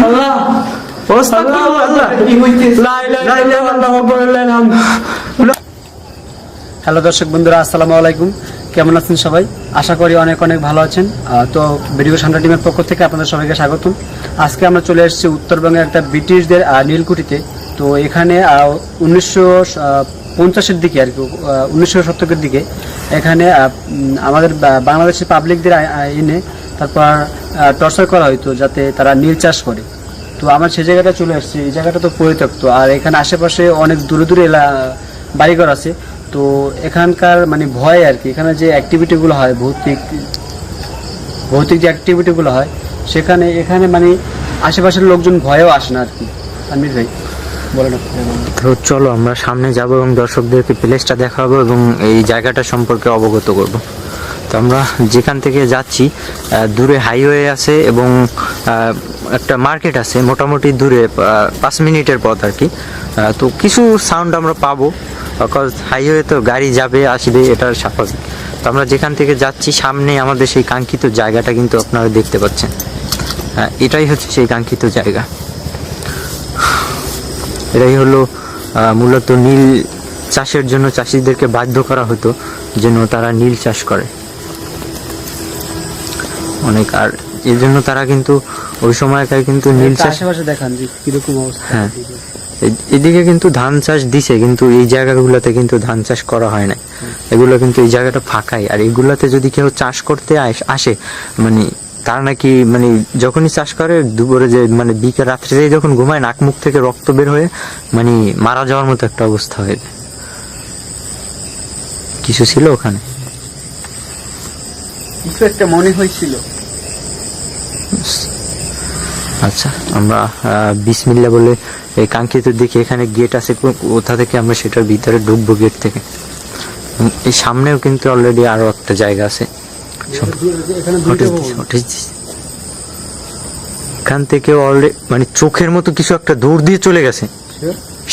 আল্লাহ hello দর্শক বন্ধুরা, আসসালামু আলাইকুম। কেমন আছেন সবাই? আশা করি অনেক অনেক ভালো আছেন। তো ভিডিও সান্ডা টিমের পক্ষ থেকে আপনাদের সবাইকে স্বাগতম। আজকে আমরা চলে এসেছি উত্তরবঙ্গের একটা ব্রিটিশদের নীলকুঠিতে। তো এখানে 1950-এর দিকে আর কি, 1900 শতকের দিকে এখানে আমাদের বাংলাদেশের পাবলিকদের এনে তারপর টর্চার করা হইতো যাতে তারা নীল চাষ করে। তো আমার সেই জায়গাটা চলে আসছে। এই জায়গাটা তো পরিত্যক্ত, আর এখানে আশেপাশে অনেক দূরে দূরে বাড়িঘর আছে। তো এখানকার মানে ভয় আর কি, এখানে যে অ্যাক্টিভিটিগুলো হয়, ভৌতিক যে অ্যাক্টিভিটিগুলো হয় এখানে মানে আশেপাশের লোকজন ভয়েও আসে না আর কি। আমির ভাই বলেন। তো চলো আমরা সামনে যাব এবং দর্শকদেরকে প্লেসটা দেখাবো এবং এই জায়গাটা সম্পর্কে অবগত করব। তো আমরা যেখান থেকে যাচ্ছি দূরে হাইওয়ে আছে এবং একটা মার্কেট আছে, মোটামুটি দূরে 5 মিনিটের পথ আর কি। তো কিছু সাউন্ড আমরা পাবো, বিকজ হাইওয়ে তো গাড়ি যাবে আসবে, এটা স্বাভাবিক। তো আমরা যেখান থেকে যাচ্ছি সামনে আমাদের সেই কাঙ্ক্ষিত জায়গাটা কিন্তু আপনারা দেখতে পাচ্ছেন। এটাই হচ্ছে সেই কাঙ্ক্ষিত জায়গা। এটাই হলো মূলত নীল চাষের জন্য চাষিদেরকে বাধ্য করা হতো যেন তারা নীল চাষ করে অনেক। আর এর জন্য তারা কিন্তু ওই সময়কার কিন্তু নীল চাষ দেখান যে কিরকম অবস্থা। হ্যাঁ, এদিকে কিন্তু ধান চাষ দিছে, কিন্তু এই জায়গাগুলোতে কিন্তু ধান চাষ করা হয় না। এগুলো কিন্তু এই জায়গাটা ফাঁকাই। আর এগুলাতে যদি কেউ চাষ করতে আসে, মানে তার নাকি মানে যখনই চাষ করে দুপুরে যে মানে বিকেল রাত্রে যখন ঘুমায় নাক মুখ থেকে রক্ত বের হয়ে মানে মারা যাওয়ার মতো একটা অবস্থা হয়ে যায়। কিছু ছিল ওখানে, কিছু একটা মনে হয়েছিল। আচ্ছা, আমরা বিসমিল্লাহ বলে এই কাঙ্ক্ষিত দিকে এখানে গেট আছে, কোথা থেকে আমরা সেটার ভিতরে ঢুকবো গেট থেকে। এই সামনেও কিন্তু অলরেডি আরো একটা জায়গা আছে। এখান থেকে অলরেডি মানে চোখের মতো কিছু একটা দৌড় দিয়ে চলে গেছে,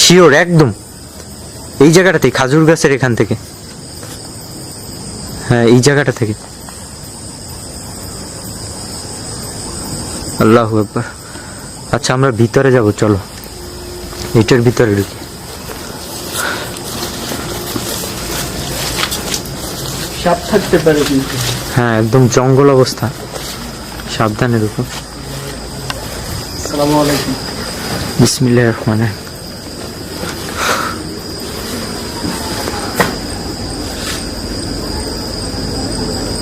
শিওর একদম। এই জায়গাটাতে খাজুর গাছের এখান থেকে, হ্যাঁ এই জায়গাটা থেকে। আল্লাহু আকবার। আচ্ছা আমরা ভিতরে যাব, চলো এটার ভিতরে ঢুকি। সাপ থাকতে পারে কিন্তু। হ্যাঁ একদম জঙ্গল অবস্থা, সাবধানে ঢুকো। আসসালামু আলাইকুম। বিসমিল্লাহির রহমানির রহিম।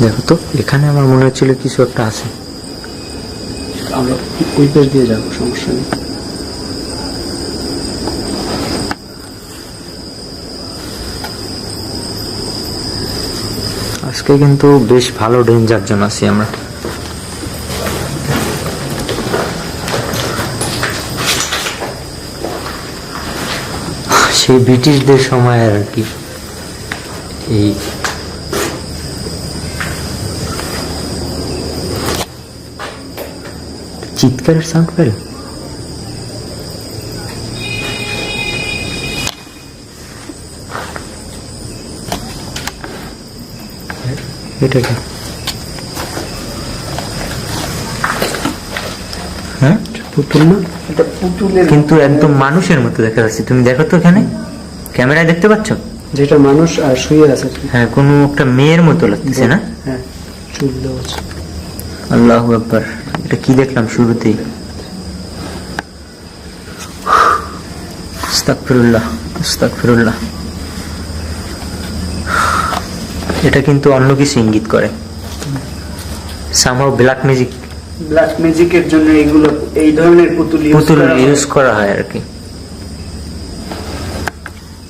দেখো তো এখানে আমার মনে হচ্ছিল কিছু একটা আছে। আমরা ওই পাশ দিয়ে যাবো, সমস্যা নেই। আজকে কিন্তু বেশ ভালো ডেঞ্জার জোন আছি আমরা। সেই ব্রিটিশদের সময় আর কি এই চিৎকারের সাউন্ড পেল। এটা কি? হ্যাঁ পুতুল না, এটা পুতুলের কিন্তু একদম মানুষের মতো দেখা যাচ্ছে। তুমি দেখো তো এখানে ক্যামেরায় দেখতে পাচ্ছ, যেটা মানুষ আর শুয়ে আছে। হ্যাঁ কোনো একটা মেয়ের মতো লাগতেছে না? হ্যাঁ চুল দেওয়া আছে। আল্লাহু আকবার। এটা কি দেখলাম শুরুতেই? আস্তাগফিরুল্লাহ আস্তাগফিরুল্লাহ। এটা কিন্তু অন্য কিছু ইঙ্গিত করে, সামহাউ ব্ল্যাক ম্যাজিকের জন্য এগুলো এই ধরনের পুতুল ইউজ করা হয় আর কি।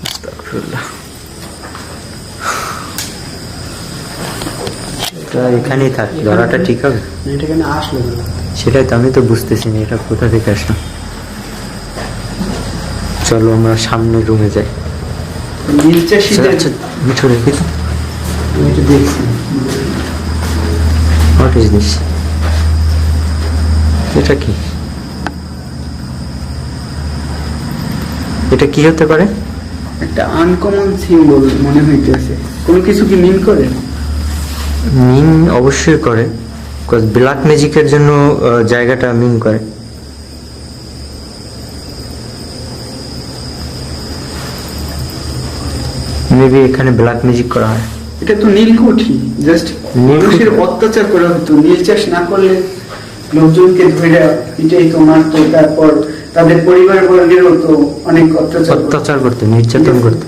আস্তাগফিরুল্লাহ। এটা এখানেই থাক, ধরাটা ঠিক হবে? এটা কেন আসলো? সেটাই তো আমি তো বুঝতেছি না এটা কোথা থেকে আসলো। চলো আমরা সামনে রুমে যাই। মিঠু রেখে তো দেখছি। What is this? এটা কি? এটা কি হতে পারে? একটা আনকমন সিম্বল মনে হইতেছে। কোনো কিছু কি মিন করে? মিন অবশ্যই করে, ব্ল্যাক ম্যাজিকের জন্য জায়গাটা মিন করে। মেবি এখানে ব্ল্যাক ম্যাজিক করা হয়। এটা তো নীলকুঠি, জাস্ট নীলকুঠি। মানুষের অত্যাচার করা হতো। নীল চাষ না করলে লোকজনকে ধরে এটাই তো মারতো, তারপর তাদের পরিবার বর্গেরও তো অনেক অত্যাচার করতে, নির্যাতন করতে।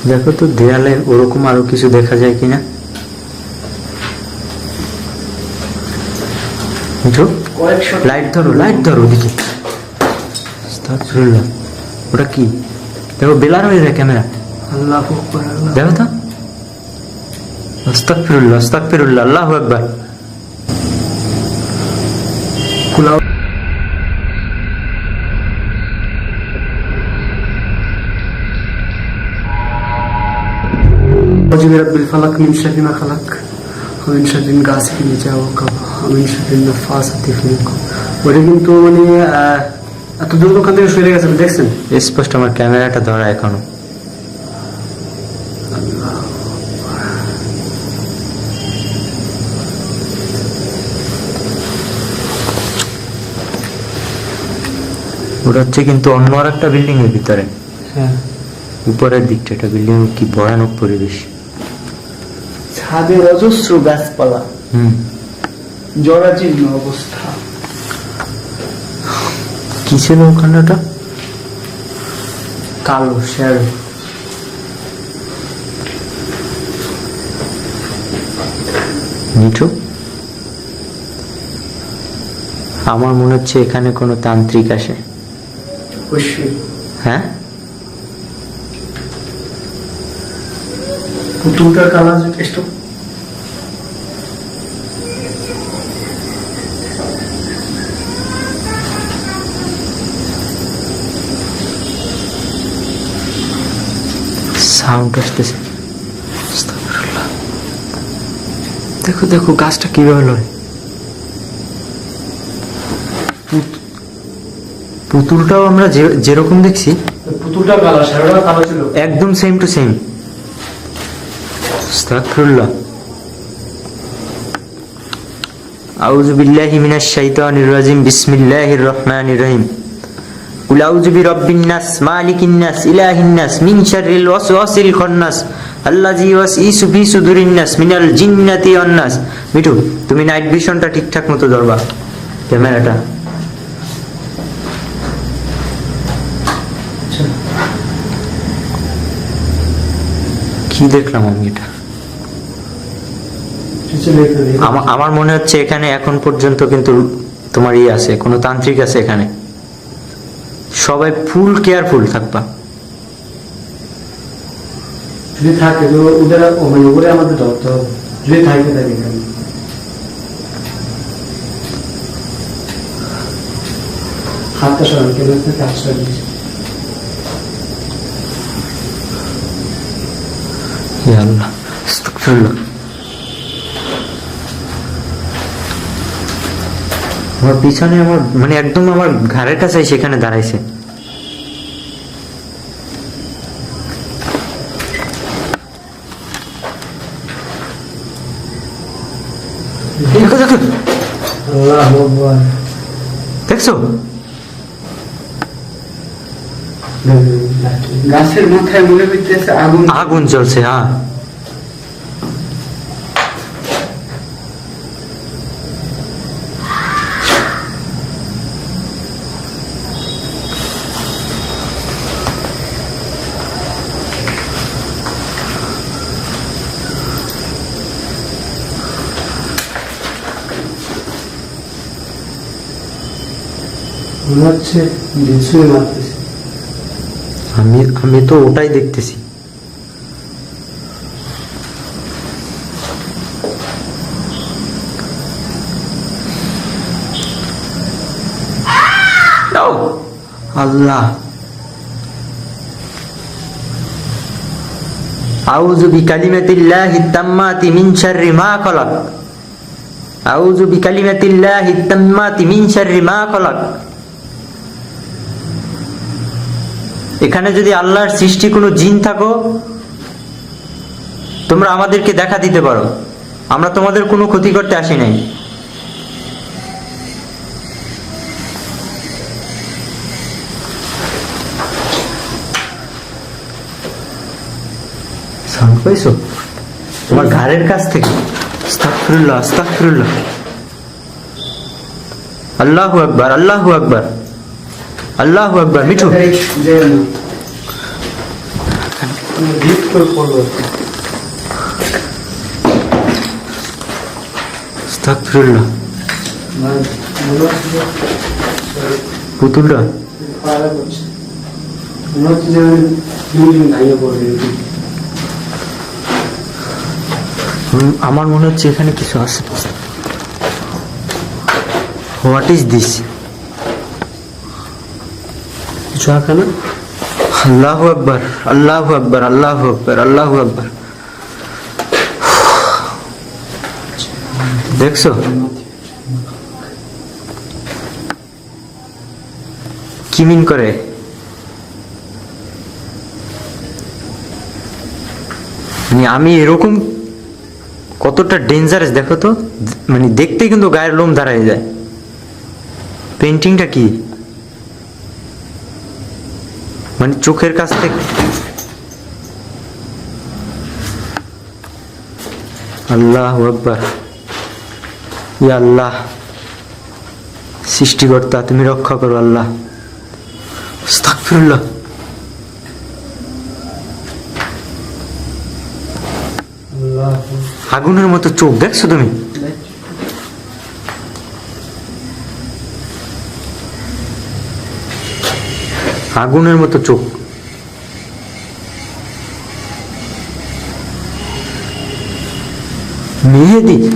দেখো তো দেয়ালে ওরকম আরো কিছু দেখা যায় কিনা। লাইট ধরো, লাইট ধরো ওদিকে। আস্তাগফিরুল্লাহ। ওটা কি? দেখো বেলার হয়ে যায় ক্যামেরা। আল্লাহু আকবার, আল্লাহ। দেখো তো। আস্তাগফিরুল্লাহ, আস্তাগফিরুল্লাহ, আল্লাহু আকবার। কুলাও রব্বিল ফালাক মিন শাররি মা খালাক ওয়া মিন শাররি গাসিকিন ইযা ওয়াকাব ওয়া মিন শাররি নাফাসাতি ফিল উকদ। ওটা কিন্তু মানে এত দূর ওখান থেকে সরে গেছে, দেখছেন? স্পষ্ট আমার ক্যামেরাটা ধরা এখনো। ওটা হচ্ছে কিন্তু অন্য আর একটা বিল্ডিং এর ভিতরে। হ্যাঁ, উপরের দিকটা একটা বিল্ডিং। কি ভয়ানক পরিবেশ। ছাদে অজস্র গাছপালা, জরাজীর্ণ অবস্থা। কি ছিল ওখানে? ওটা কালো শ্যাডো। মিঠু, আমার মনে হচ্ছে এখানে কোনো তান্ত্রিক আসে। অবশ্যই। হ্যাঁ, পুতুলটার কালার যথেষ্ট। সাউন্ড আসতেছে। আস্তাগফিরুল্লাহ। দেখো দেখো গাছটা কিভাবে লয়। পুতুলটাও আমরা যেরকম দেখছি পুতুলটা কালো, শ্যাডোটা কালো ছিল, একদম সেম টু সেম। আস্তাগফিরুল্লাহ। আউযু বিল্লাহি মিনাশ শাইতানির রাজিম। বিসমিল্লাহির রহমানির রহিম। কুল আউযু বিরাব্বিন নাস, মালিকিন নাস, ইলাহিন নাস, মিন শাররিল ওয়াসওয়াসিল খান্নাস, আল্লাযী ইউওয়াসওয়িসু ফি সুদুরিন নাস, মিনাল জিন্নাতি ওয়ান নাস। মিঠু, তুমি নাইট ভিশনটা ঠিকঠাক মতো ধরবা ক্যামেরাটা। কি দেখলাম আমি এটা? আমার মনে হচ্ছে এখানে এখন পর্যন্ত কিন্তু তোমার আছে, কোনো তান্ত্রিক আছে এখানে। সবাই ফুল কেয়ারফুল থাকবা। যদি থাকে তো ওদের মানে ওরে আমাদের ধরতে হবে। যদি থাকে থাকে হাতটা সরান, কেন হাত সরান। ইয়া আল্লাহ, আস্তাগফিরুল্লাহ। আমার পিছনে আমার মানে একদম আমার ঘাড়ের কাছে সেখানে দাঁড়াইছে। দেখো দেখো, আল্লাহু আকবার। দেখছো? গাছের মাথায় মনে হইতেছে আগুন, আগুন জ্বলছে। হ্যাঁ, মনে হচ্ছে বিছুয়ে মারতেছে। আমি তো ওটাই দেখতেছি। আল্লাহ, আউযু বিকালিমাতিল্লাহি তাম্মাতি মিন শাররি মা খালাক। আউযু বিকালিমাতিল্লাহি তাম্মাতি মিন শাররি মা খালাক। এখানে যদি আল্লাহর সৃষ্টি কোনো জিন থাকো, তোমরা আমাদেরকে দেখা দিতে পারো। আমরা তোমাদের কোনো ক্ষতি করতে আসি নাই। সাউন্ড পাইছো তোমার ঘাড়ের কাছ থেকে? আস্তাগফিরুল্লাহ, আস্তাগফিরুল্লাহ। আল্লাহু আকবার, আল্লাহু আকবার, আল্লাহু আকবার। মিঠু, আস্তাগফিরুল্লাহ। পুতুলটা আমার মনে হচ্ছে এখানে কিছু আছে। What is this? কিছু আছে না? আল্লাহু আকবার, আল্লাহু আকবার, আল্লাহু আকবার, আল্লাহু আকবার। দেখছো কি মিন করে? মানে আমি এরকম কতটা ডেঞ্জারাস দেখো তো, মানে দেখতে কিন্তু গায়ের লোম দাঁড়ায় যায়। পেন্টিংটা কি মানে চোখের কাছ থেকে। আল্লাহু আকবার, ইয়া আল্লাহ, সৃষ্টিকর্তা তুমি রক্ষা করো আল্লাহ। আস্তাগফিরুল্লাহ। আগুনের মতো চোখ দেখছো তুমি? আগুনের মতো চোখ। মেহেদি,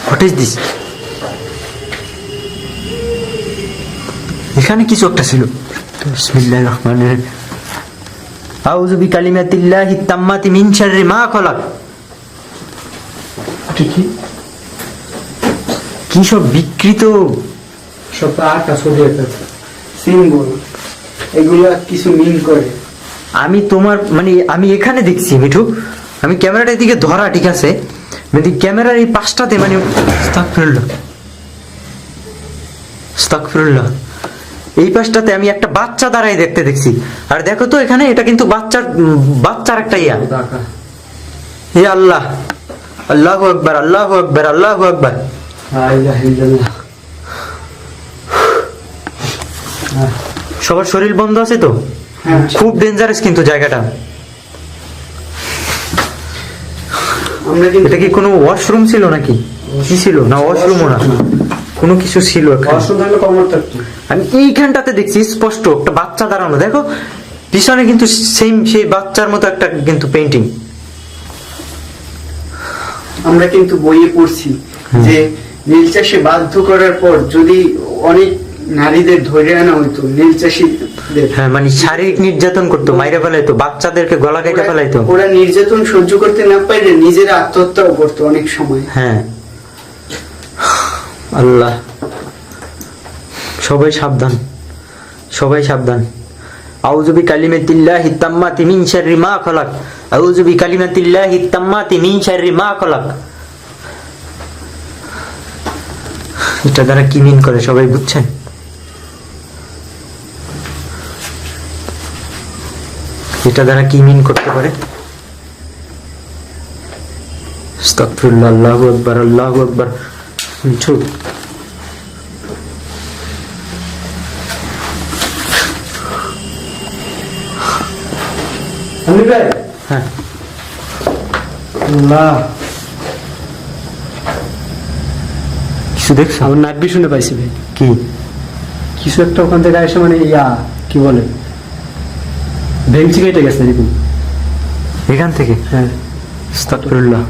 হোয়াট ইজ দিস? এখানে কিছু একটা ছিল। বিসমিল্লাহির রহমানির রহিম। আউযু বিকালিমাতিল্লাহি তাম্মাতি মিন শাররি মা খলাক। কি সব বিকৃত সব আটা ছবি একটা সিম্বল, এগুলো কিছু মিন করে। আমি তোমার মানে আমি এখানে দেখছি মিঠু, আমি ক্যামেরাটার দিকে ধরা ঠিক আছে, মানে ক্যামেরার এই পাশটাতে মানে আস্তাগফিরুল্লাহ, আস্তাগফিরুল্লাহ, এই পাশটাতে আমি একটা বাচ্চা দাঁড়াই দেখতে দেখছি। আর দেখো তো এখানে এটা কিন্তু বাচ্চার একটা ইয়া। হে আল্লাহ, আল্লাহু আকবার, আল্লাহু আকবার, আল্লাহু আকবার। সবার শরীর বন্ধ আছে তো? খুব ডেঞ্জারাস কিন্তু জায়গাটা। এটা কি কোনো ওয়াশরুম ছিল নাকি? কি ছিল? না ওয়াশরুমও না, কোনো কিছু ছিল। আমি এইখানটাতে দেখছি স্পষ্ট একটা বাচ্চা দাঁড়ানো, দেখো পিছনে কিন্তু সেম সেই বাচ্চার মতো একটা কিন্তু পেন্টিং। আমরা কিন্তু বইয়ে পড়ছি যে নীল চাষে বাধ্য করার পর যদি অনেক নারীদের ধরে আনা হইতো, নীল চাষীদের, হ্যাঁ মানে শারীরিক নির্যাতন করতো, মাইরে ফেলাইতো, বাচ্চাদেরকে গলা কেটে ফেলাইতো। ওরা নির্যাতন সহ্য করতে না পারলে নিজেরা আত্মহত্যাও করতো অনেক সময়। হ্যাঁ আল্লাহ, সবাই সাবধান, সবাই সাবধান। আউযু বিকালিমাতিল্লাহি তাম্মাতি মিন শাররি মা খলাক, আউযু বিকালিমাতিল্লাহি তাম্মাতি মিন শাররি মা খলাক। এটা দ্বারা কি মিন করে সবাই বুঝছেন? এটা দ্বারা কি মিন করতে পারে? আস্তাগফিরুল্লাহ, আল্লাহু আকবার, আল্লাহু আকবার। মিঠু, হ্যাঁ কিছু দেখছো? আমার নাক শুনে পাইছি ভাই, কি কিছু একটা ওখান থেকে এসে মানে ইয়া কি বলে ভেঙচি কেটে গেছে দেখুন এখান থেকে। হ্যাঁ আস্তাগফিরুল্লাহ,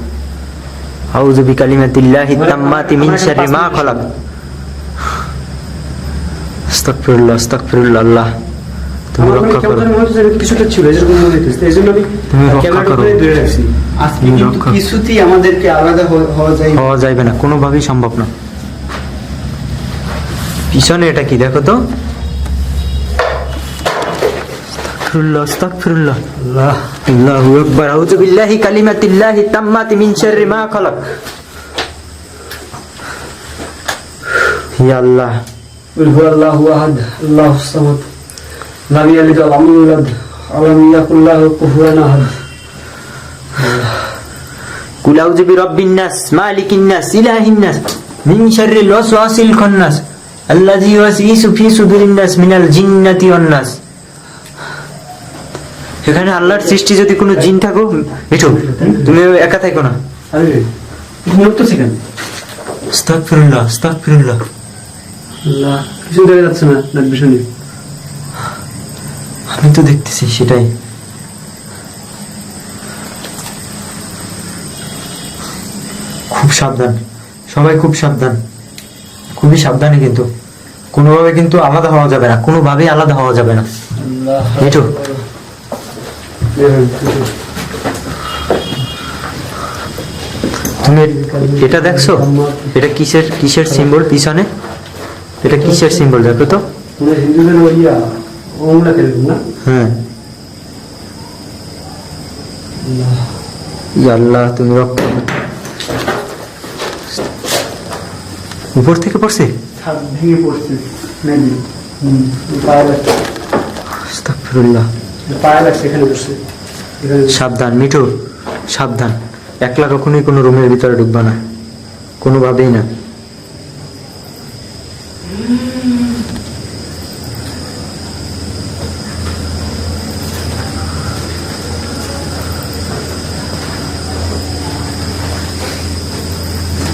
আউযু বিকালিমাতিল্লাহি তাম্মাতি মিন শাররি মা খলাক। আস্তাগফিরুল্লাহ, আস্তাগফিরুল্লাহ। আল্লাহ তুমি রক্ষা করো। কিছুটা ছিল এরকম মনে হচ্ছে, এই জন্য আমি তুমি রক্ষা ক্যামেরাটা করো। ধরে ধরে রাখছি। আজকে তুমি কিন্তু রক্ষা- কিছুতেই আমাদেরকে আলাদা হওয়া যাবে না, কোনোভাবেই সম্ভব না। পিছনে এটা কি দেখো তো? আস্তাগফিরুল্লাহ, আস্তাগফিরুল্লাহ। আল্লাহ, আল্লাহু আকবার। আউযু বিল্লাহি কালিমাতিল্লাহি তাম্মাতি মিন শাররি মা খলাক। ইয়া আল্লাহ, কুল হুয়াল্লাহু আহাদ আল্লাহুস সামাদ লাম ইয়ালিদ ওয়া লাম ইউলাদ ওয়া লাম ইয়াকুল লাহু কুফুওয়ান আহাদ। কুল আউযু বিরাব্বিন নাস মালিকিন নাস ইলাহিন নাস মিন শাররিল ওয়াসওয়াসিল খান্নাস আল্লাযী ইউওয়াসওয়িসু ফি সুদুরিন নাস মিনাল জিন্নাতি ওয়ান নাস। এখানে আল্লাহর সৃষ্টি যদি কোনো জিন থাকো, মিঠু তুমি একা থাকো না। আরে তুমি উঠতেছি কেন? আস্তাগফিরুল্লাহ আস্তাগফিরুল্লাহ। আল্লাহ, কিছু দেখা যাচ্ছে না নাট ভিশন। আমি তো দেখতেছি সেটাই। খুব সাবধান সবাই, খুব সাবধান, খুবই সাবধানে, কিন্তু কোনোভাবে কিন্তু আলাদা হওয়া যাবে না, কোনোভাবেই আলাদা হওয়া যাবে না। মিঠু তুমি এটা দেখছো? এটা কিসের কিসের সিম্বল পিছনে? এটা কিসের সিম্বল দেখো তো? হিন্দুদের ওইয়া ওমলা খেলবেন না? হ্যাঁ। ইয়া আল্লাহ, তুমি রক্ষা করো। উপর থেকে পড়ছে? ছাদ ভেঙে পড়ছে মেবি। পায়ে লাগছে। আস্তাগফিরুল্লাহ। পায়ে লাগছে, এখানে পড়ছে। সাবধান মিঠু, সাবধান। একলা কখনোই কোনো রুমের ভিতরে ঢুকবা না, কোনোভাবেই না।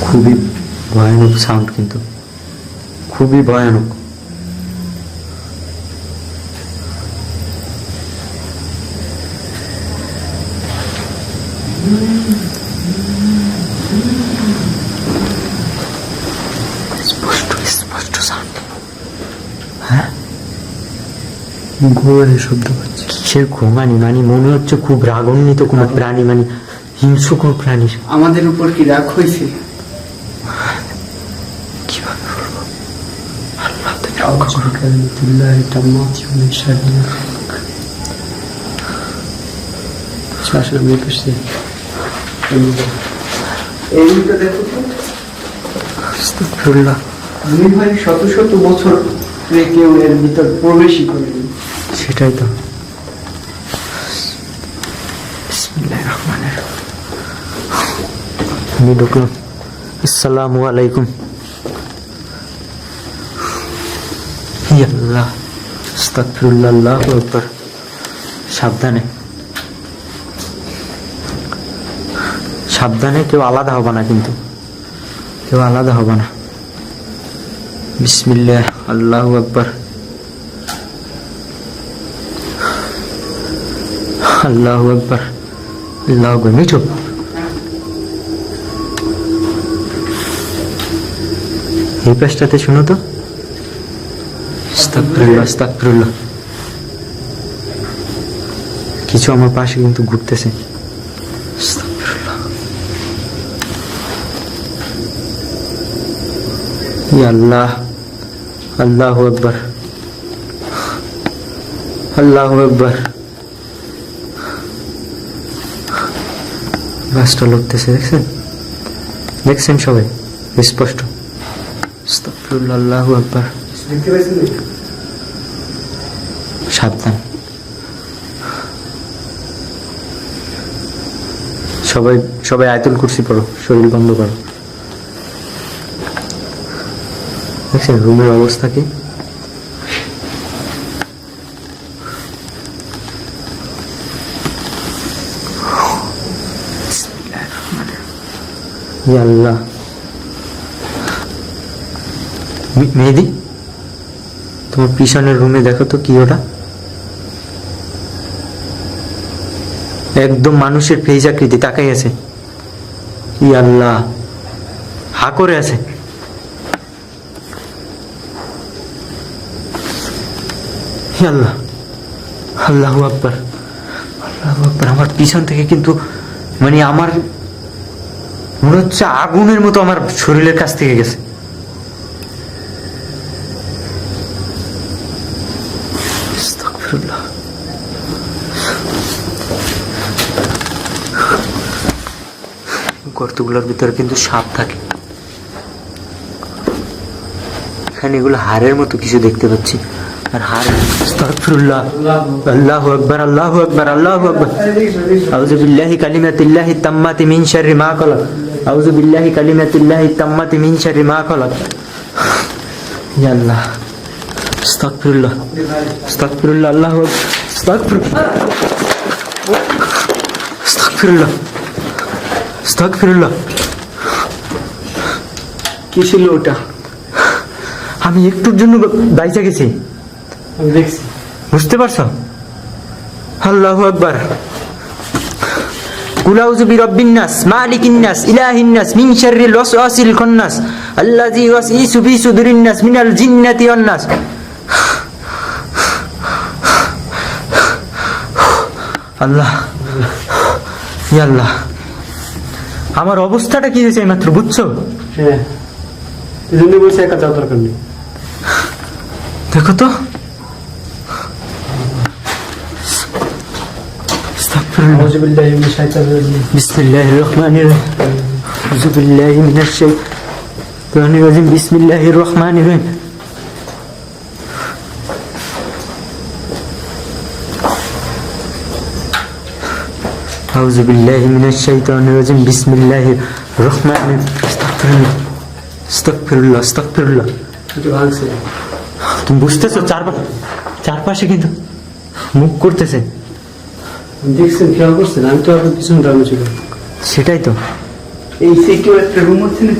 খুবই ভয়ানক সাউন্ড, কিন্তু খুবই ভয়ানক। স্পষ্ট স্পষ্ট সাউন্ড। হ্যাঁ, ঘুমের শব্দ পাচ্ছি। কিসের ঘুমানি? মানে মনে হচ্ছে খুব রাগান্বিত কোনো প্রাণী, মানে হিংস্র কোনো প্রাণী। আমাদের উপর কি রাগ হয়েছে? কিভাবে বলবো? আল্লাহ তুমি أعوذ بكلمات الله التامات من شر ما خلق. শাসন আমি করছি। এইটা দেখো তো, আস্তাগফিরুল্লাহ। আমি ভাই শত শত বছর ধরে কেউ এর ভিতর প্রবেশই করেনি। সেটাই তো। বিসমিল্লাহির রহমানির রহিম। আমি ঢুকলাম। আসসালামু আলাইকুম। ইয়া আল্লাহ, আস্তাগফিরুল্লাহ, আল্লাহু আকবার। সাবধানে সাবধানে, কেউ আলাদা হবে না, কিন্তু কেউ আলাদা হবে না। বিসমিল্লাহ, আল্লাহু আকবার, আল্লাহু আকবার, আল্লাহু আকবার। মিঠু এই পাশটাতে শুনো তো। আস্তাগফিরুল্লাহ আস্তাগফিরুল্লাহ। কিছু আমার পাশে কিন্তু ঘুরতেছে। আস্তাগফিরুল্লাহ। ইয়া আল্লাহ, আল্লাহু আকবার, আল্লাহু আকবার। গাছটা লড়তেছে, দেখছেন? দেখছেন সবাই স্পষ্ট? আস্তাগফিরুল্লাহ, আল্লাহু আকবার। দেখতে পাইছেন? সাবধান সবাই, সবাই আয়াতুল কুরসি পড়ো, শরীর বন্ধ করো। দেখছেন রুমের অবস্থা কি? ইয়া আল্লাহ। মেহেদি, তোমার পিছনের রুমে দেখো তো কি ওটা? একদম মানুষের ফেজ আকৃতি, তাকাই আছে। ইয়া আল্লাহ, হা করে আছে। ইয়া আল্লাহ, আল্লাহু আকবার, আল্লাহু আকবার। আমার পিছন থেকে কিন্তু মানে আমার মনে হচ্ছে আগুনের মতো আমার শরীরের কাছ থেকে গেছে। আস্তাগফিরুল্লাহ। গর্তগুলোর ভিতরে কিন্তু সাপ থাকে। এখানে এগুলো হাড়ের মতো কিছু দেখতে পাচ্ছি, আর হার আস্তাগফিরুল্লাহ আল্লাহু আকবার আল্লাহু আকবার আল্লাহু আকবার আউযু বিল্লাহি কালিমাতিল্লাহি তাম্মাতি মিন শাররি মা খালাক আউযু বিল্লাহি কালিমাতিল্লাহি তাম্মাতি মিন শাররি মা খালাক ইয়া আল্লাহ আস্তাগফিরুল্লাহ আস্তাগফিরুল্লাহ আল্লাহু আকবার আস্তাগফিরুল্লাহ আস্তাগফিরুল্লাহ আস্তাগফিরুল্লাহ কি ছিল ওটা? আমি একটুর জন্য বাইচা গেছি, আমি দেখছি। বুঝতে পারছো? আল্লাহু আকবার কুল আউযু বিরাব্বিন নাস মালিকিন নাস ইলাহিন নাস মিন শাররিল ওয়াসওয়াসিল খান্নাস আল্লাযী ইউওয়াসওয়িসু ফি সুদুরিন নাস মিনাল জিন্নাতি ওয়ান নাস। আল্লাহ ইয়া আল্লাহ, আমার অবস্থাটা কি হয়েছে মাত্র বুঝছো? হ্যাঁ, এই জন্য বলছি একা যাওয়ার দরকার নেই। দেখো তো আস্তাগফিরুল্লাহ আউযু বিল্লাহি মিনাশ শাইতানির রাজিম। বিসমিল্লাহির রহমানির রহিম আউযু বিল্লাহি মিনাশ শাইতানির রাজিম বিসমিল্লাহির রহমানির রহিম আউযু বিল্লাহি মিনাশ শাইতানির রাজিম বিসমিল্লাহির রহমানির আস্তাগফিরুল্লাহ আস্তাগফিরুল্লাহ আস্তাগফিরুল্লাহ। একটু ভাঙছে। তুমি বুঝতেছো চারপাশে কিন্তু মুখ করতেছে, দেখছেন, খেয়াল করছেন? আমি তো আপনার পিছনে দাঁড়ানো ছিল। সেটাই তো। এই সিকিউর একটা রুম আছে না?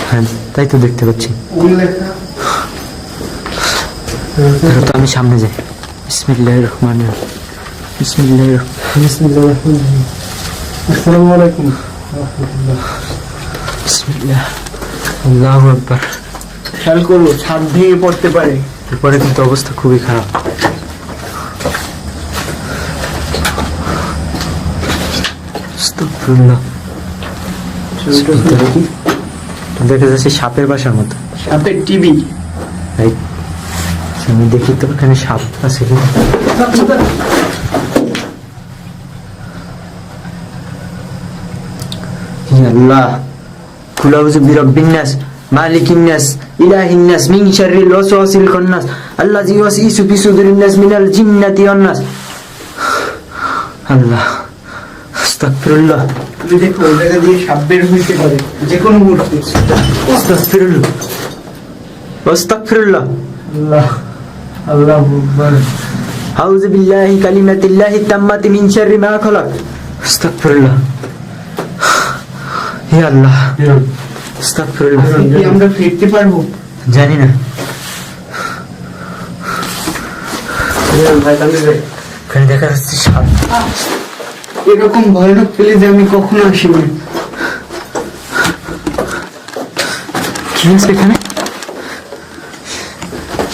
হ্যাঁ তাই তো দেখতে পাচ্ছি। ওগুলো লেখা। দেখো তো আমি সামনে যাই। বিসমিল্লাহির রহমানির রহিম বিসমিল্লাহির বিসমিল্লাহির রহমানির রহিম। আসসালামু আলাইকুম রাহমাতুল্লাহ। বিসমিল্লাহ আল্লাহু আকবার। খেয়াল করো, ছাদ ভেঙে পড়তে পারে। এরপরে কিন্তু অবস্থা খুবই খারাপ। আস্তাগফিরুল্লাহ। দেখি দেখা যাচ্ছে সাপের বাসার মতো। সাথে টিভি। এই, আমি দেখি তো ওখানে সাপ আছে কিনা। হে আল্লাহ কুল আউযু বিরাব্বিন নাস মালিকিন নাস ইলাহিন নাস মিন শাররিল ওয়াসওয়াসিল খান্নাস আল্লাযী ইউওয়াসওয়িসু ফি সুদুরিন নাস মিনাল জিন্নাতি ওয়ান নাস। আল্লাহ আস্তাগফিরুল্লাহ। তুমি দেখো, ওই জায়গা দিয়ে সাপ বের হইতে পারে যে কোনো মুহূর্তে। আস্তাগফিরুল্লাহ আস্তাগফিরুল্লাহ। আল্লাহ আল্লাহু আকবার। আউযু বিল্লাহি কালিমাতিল্লাহি তাম্মাতি মিন শাররি মা খালাক আস্তাগফিরুল্লাহ। হে আল্লাহ আস্তাগফিরুল্লাহ। কি আমরা ফিরতে পারবো? জানি না। ভাই তাহলে ওখানে দেখা যাচ্ছে সাপ। এরকম ভয়ানক প্লেসে আমি কখনো আসিনি। কি আছে এখানে?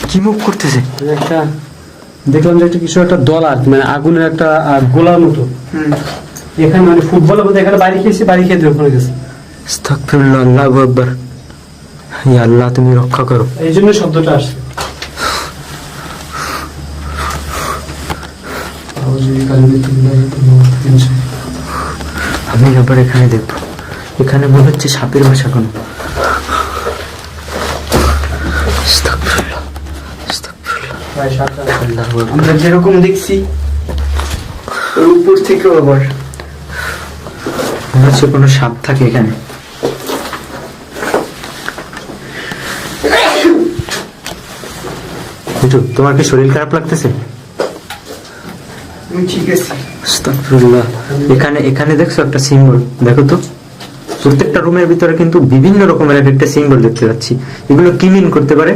কি মুখ করতেছে? একটা দেখলাম যে একটা কিছু একটা দলার, মানে আগুনের একটা গোলার মতো। এখানে মানে ফুটবলের মধ্যে এখানে বাড়ি খেয়েছে, বাড়ি খেয়ে ওখানে গেছে। আস্তাগফিরুল্লাহ আল্লাহু আকবার। হে আল্লাহ তুমি রক্ষা করো। এই জন্য শব্দটা আসছে। আমি আবার এখানে দেখবো। এখানে মনে হচ্ছে সাপের বাসা কোনো। আস্তাগফিরুল্লাহ আস্তাগফিরুল্লাহ আল্লাহু আকবার। আমরা যেরকম দেখছি ওর উপর থেকে আবার মনে হচ্ছে কোনো সাপ থাকে এখানে। তোমার কি শরীর খারাপ লাগতেছে? ঠিক আছে। আস্তাগফিরুল্লাহ। এখানে দেখছো একটা সিম্বল, দেখো তো। প্রত্যেকটা রুমের ভিতরে কিন্তু বিভিন্ন রকমের একটা সিম্বল দেখতে পাচ্ছি। এগুলো কি মিন করতে পারে?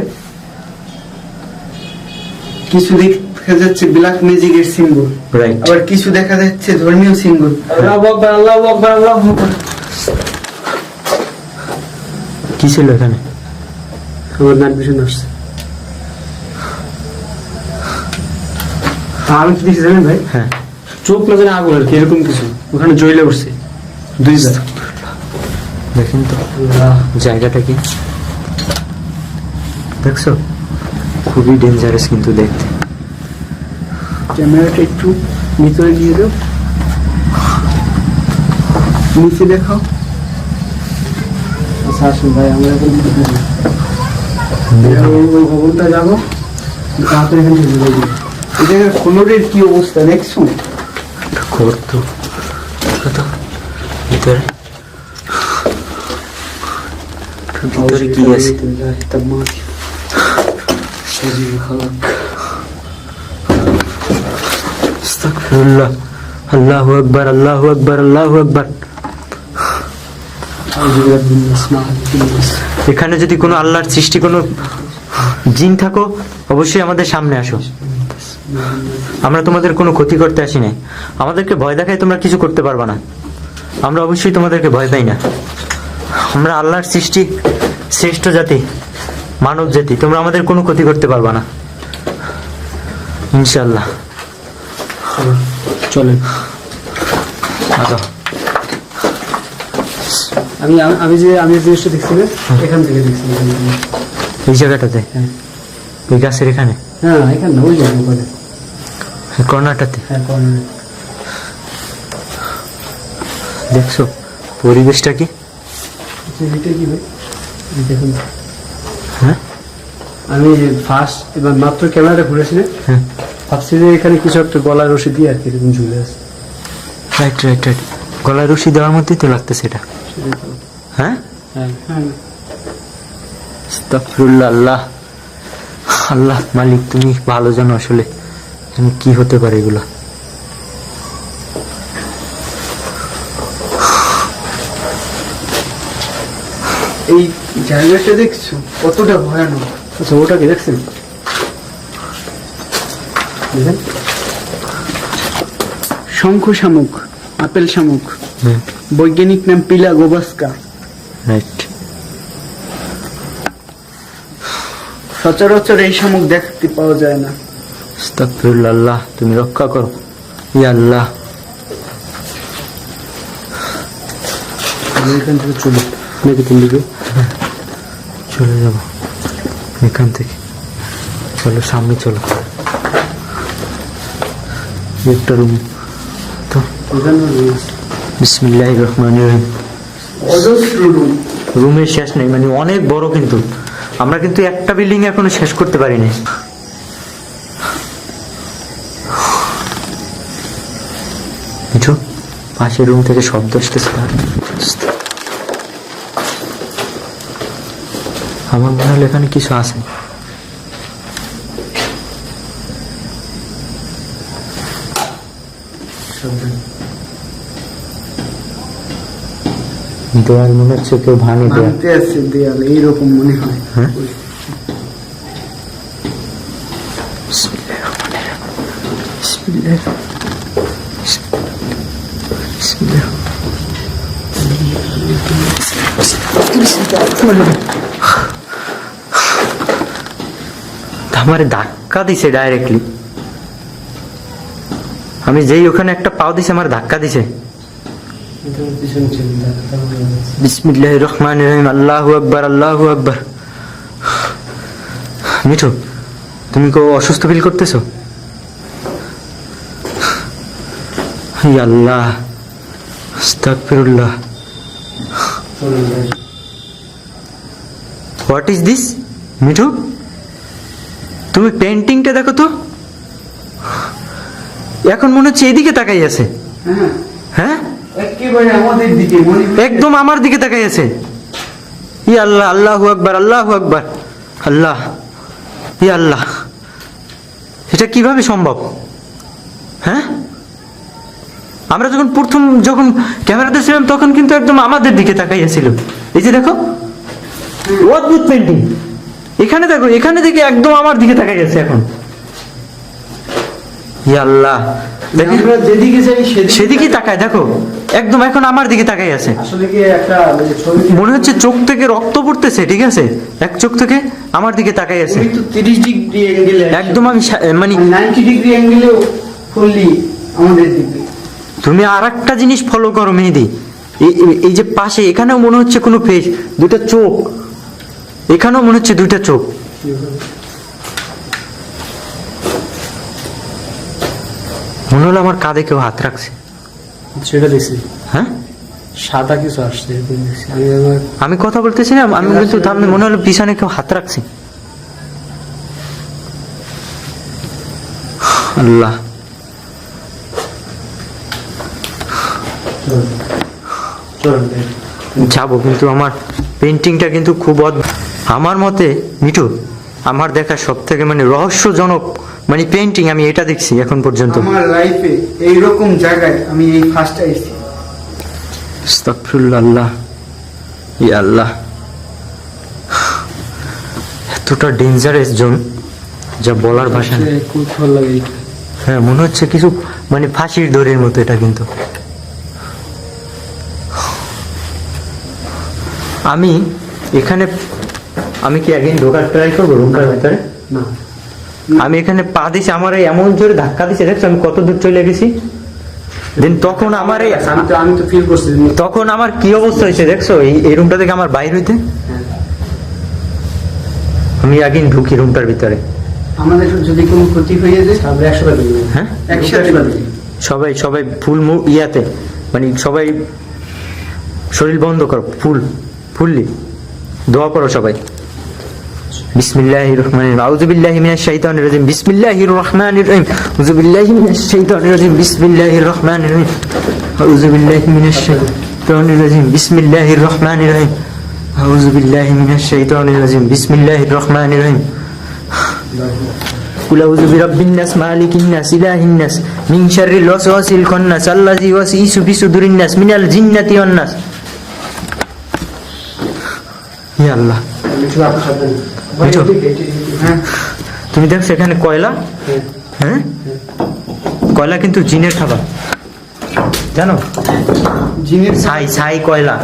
কিছু দেখা যাচ্ছে ব্ল্যাক ম্যাজিকের সিম্বল, রাইট। আবার কিছু দেখা যাচ্ছে ধর্মীয় সিম্বল। আল্লাহু আকবার আল্লাহু আকবার আল্লাহু আকবার। কি ছিল এখানে? আমার নাম পিছন আসছে। আমি কি দেখছি জানেন ভাই? হ্যাঁ, চোখ না জানে আগুন আর কি, এরকম কিছু ওখানে জ্বলে উঠছে দুইবার। দেখেন তো জায়গাটা কি দেখছো? খুবই ডেঞ্জারাস কিন্তু দেখতে। ক্যামেরাটা একটু ভিতরে দিয়ে দাও, নিচে দেখাও। আচ্ছা আসুন ভাই, আমরা এখন ওই ভবনটা যাবো। তাড়াতাড়ি এখান থেকে বেরিয়ে দিই। এই জায়গার ফ্লোরের কি অবস্থা দেখছো? করতো কত ভিতরে ভিতরে কি আছে? আস্তাগফিরুল্লাহ, আল্লাহু আকবার, আল্লাহু আকবার, আল্লাহু আকবার। এখানে যদি কোনো আল্লাহর সৃষ্টি কোনো জিন থাকো, অবশ্যই আমাদের সামনে আসো। আমরা তোমাদের কোনো ক্ষতি করতে আসি নাই। আমাদেরকে ভয় দেখায় তোমরা কিছু করতে পারবা না। আমরা অবশ্যই তোমাদেরকে ভয় পাই না। আমরা আল্লাহর সৃষ্টি, শ্রেষ্ঠ জাতি, মানব জাতি। তোমরা আমাদের কোনো ক্ষতি করতে পারবা না ইনশাআল্লাহ। চলেন। আচ্ছা, আমি যে জিনিসটা দেখছি না, এখান থেকে দেখছি। এই জায়গাটাতে, হ্যাঁ ওই গাছের এখানে, হ্যাঁ এখানে না, ওই জায়গা করে, কর্নারটাতে হ্যাঁ কর্নারে। দেখছো পরিবেশটা কি? এটা কি ভাই? এই দেখুন, হ্যাঁ আমি ফার্স্ট এবার মাত্র ক্যামেরাটা ঘুরেছি না, হ্যাঁ, ভাবছি যে এখানে কিছু একটা গলার রশি দিয়ে আর কি এরকম ঝুলে আছে। রাইট রাইট রাইট, গলায় রশি দেওয়ার মধ্যেই তো লাগতেছে এটা। হ্যাঁ, হ্যাঁ হ্যাঁ, আস্তাগফিরুল্লাহ। আল্লাহ, আল্লাহ মালিক তুমি ভালো জানো আসলে কি হতে পারে এগুলো। এই জায়গাটা দেখছো কতটা ভয়ানক? আচ্ছা ওটাকে দেখছেন? দেখেন, শঙ্খ শামুক, আপেল শামুক, বৈজ্ঞানিক নাম পিলা গোবাস্কা। রাইট, সচরাচর এই শামুক দেখতে পাওয়া যায় না। আস্তাগফিরুল্লাহ। আল্লাহ তুমি রক্ষা করো, ইয়া আল্লাহ। এখান থেকে চলো নাকি তুমি দিকে চলে যাব এখান থেকে। চলো সামনে চলো, একটা রুম তো। বিসমিল্লাহির রহমানির রহিম। রুমের শেষ নেই, মানে অনেক বড়, কিন্তু আমরা কিন্তু একটা বিল্ডিং এখনো শেষ করতে পারিনি। মিঠু, পাশের রুম থেকে শব্দ আসতেছে। আমার মনে হলো এখানে কিছু আছে। দেয়াল মনে হচ্ছে কেউ ভাঙে ভাঙতে আছে দেয়াল, এইরকম মনে হয়। হ্যাঁ, আমারে ধাক্কা দিছে ডাইরেক্টলি। আমি যেই ওখানে একটা পাও দিছে আমার ধাক্কা দিছে। বিসমিল্লাহির রহমানির রহিম। আল্লাহু আকবার, আল্লাহু আকবার। মিঠু, তুমি কেউ অসুস্থ ফিল করতেছো? ইয়া আল্লাহ, আস্তাগফিরুল্লাহ। What is this? মিঠু, তুমি পেন্টিংটা দেখো তো, এখন মনে হচ্ছে এদিকে তাকাই আছে। হ্যাঁ, একেবারে আমাদের দিকে, একদম আমার দিকে তাকাই আছে। ইয়া আল্লাহ, আল্লাহু আকবার, আল্লাহু আকবার। আল্লাহ, ইয়া আল্লাহ, এটা কিভাবে সম্ভব? হ্যাঁ, আমরা যখন ক্যামেরাতে ছিলাম তখন কিন্তু একদম আমাদের দিকে তাকাই আছিল। এই যে দেখো, অদ্ভুত পেন্টিং। এখানে দেখো, এখানে থেকে একদম আমার দিকে তাকাই আছে এখন। ইয়া আল্লাহ, আমরা যেদিকে যাই সেদিকেই তাকায়, দেখো একদম এখন আমার দিকে তাকাই আছে। আসলে কি একটা ছবি মনে হচ্ছে চোখ থেকে রক্ত পড়তেছে, ঠিক আছে, এক চোখ থেকে আমার দিকে তাকাই আছে। তো 30 ডিগ্রি অ্যাঙ্গেলে, একদম আমি মানে 90 ডিগ্রি অ্যাঙ্গেলেও ফুললি আমাদের দিকে। তুমি আর একটা জিনিস ফলো করো মেহেদি, এই যে পাশে এখানেও মনে হচ্ছে কোনো ফেস, দুটো চোখ, এখানেও মনে হচ্ছে দুইটা চোখ। মনে হলো আমার কাঁধে কেউ হাত রাখছে। সেটা দেখছি, হ্যাঁ, সাদা কিছু আসছে। আমি কথা বলতেছি না, আমি কিন্তু মনে হলো পিছনে কেউ হাত রাখছে। আল্লাহ, যাবো, কিন্তু আমার পেন্টিংটা কিন্তু খুব আমার মতে মিঠু, আমার দেখা সব থেকে মানে রহস্যজনক মানে পেন্টিং আমি এটা দেখছি এখন পর্যন্ত আমার লাইফে এইরকম জায়গায় আমি এই ফার্স্ট আইছি। আস্তাগফিরুল্লাহ, আল্লাহ, ইয়া আল্লাহ, এতটা ডেঞ্জারাস জোন যা বলার ভাষা নেই। খুব ভালো লাগে এটা। হ্যাঁ, মনে হচ্ছে কিছু মানে ফাঁসির দড়ির মতো এটা, কিন্তু আমি এখানে আমি কি একদিন ঢোকার ট্রাই করবো রুমটার ভিতরে? না, আমি এখানে পা দিছি, আমার এই এমন জোরে ধাক্কা দিছে, দেখছো আমি কত দূর চলে গেছি। দেন তখন আমার এই আমি তো ফিল করছি। তখন আমার কি অবস্থা হয়েছে দেখছো, এই রুমটা থেকে আমার বাইর হইতে। আমি একদিন ঢুকি রুমটার ভিতরে, আমাদের যদি কোনো ক্ষতি হয়ে যায় আমরা একসাথে দিই। হ্যাঁ একসাথে সবাই সবাই ফুল ইয়াতে মানে সবাই শরীর বন্ধ করো, ফুললি দোয়া করো সবাই। বিসমিল্লাহির রহমানির রহিম, আউযু বিল্লাহি মিনাশ শাইতানির রাজিম, বিসমিল্লাহির রহমানির রহিম, আউযু বিল্লাহি মিনাশ শাইতানির রাজিম, বিসমিল্লাহির রহমানির রহিম, আউযু বিল্লাহি মিনাশ শাইতানির রাজিম, বিসমিল্লাহির রহমানির রহিম, আউযু বিল্লাহি মিনাশ শাইতানির রাজিম, বিসমিল্লাহির রহমানির রহিম। কুল আউযু বিরাব্বিন নাস, মালিকিন নাস, ইলাহিন নাস, মিন শাররিল ওয়াসওয়াসিল খান্নাস, আল্লাযী ইউওয়াসওয়িসু ফি সুদুরিন নাস, মিনাল জিন্নাতি ওয়ান নাস। ইয়া আল্লাহ, বুঝছো? হ্যাঁ তুমি দেখছো এখানে কয়লা, হ্যাঁ কয়লা কিন্তু জিনের খাবার, জানো? জিনের ছাই কয়লা।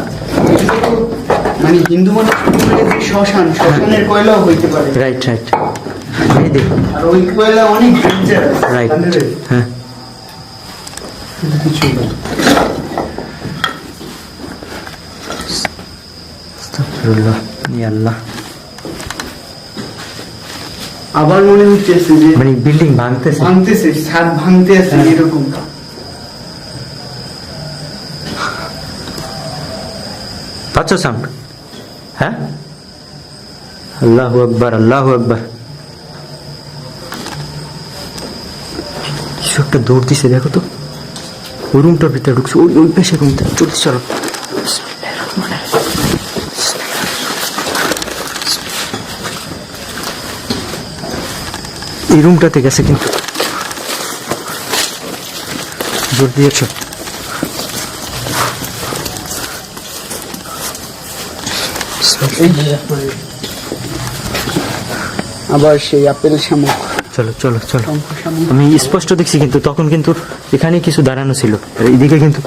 মানে হিন্দু মানুষের যে শ্মশানের কয়লাও হইতে পারে। রাইট, আর ওই কয়লা অনেক ডেঞ্জারাস। রাইট, হ্যাঁ। কিছু না। আস্তাগফিরুল্লাহ, ইয়া আল্লাহ। আবার মনে হচ্ছে যে মানে বিল্ডিং ভাঙতেছে। ছাদ ভাঙতে আছে এরকম। পাচ্ছ সাউন্ড? হ্যাঁ, আল্লাহু আকবার, আল্লাহু আকবার। কিছু একটা দৌড় দিছে, দেখো তো। ওই রুমটার ভিতরে ঢুকছে, ওই পাশে রুমটা। চলতে চলো। বিসমিল্লাহির রহমানির রহিম। এই রুমটাতে গেছে, কিন্তু জোর দিয়েছ। আবার সেই আপেল শামুক। চলো চলো চলো, শঙ্খ শামুক। আমি স্পষ্ট দেখছি, কিন্তু তখন কিন্তু এখানে কিছু দাঁড়ানো ছিল, আর এইদিকে কিন্তু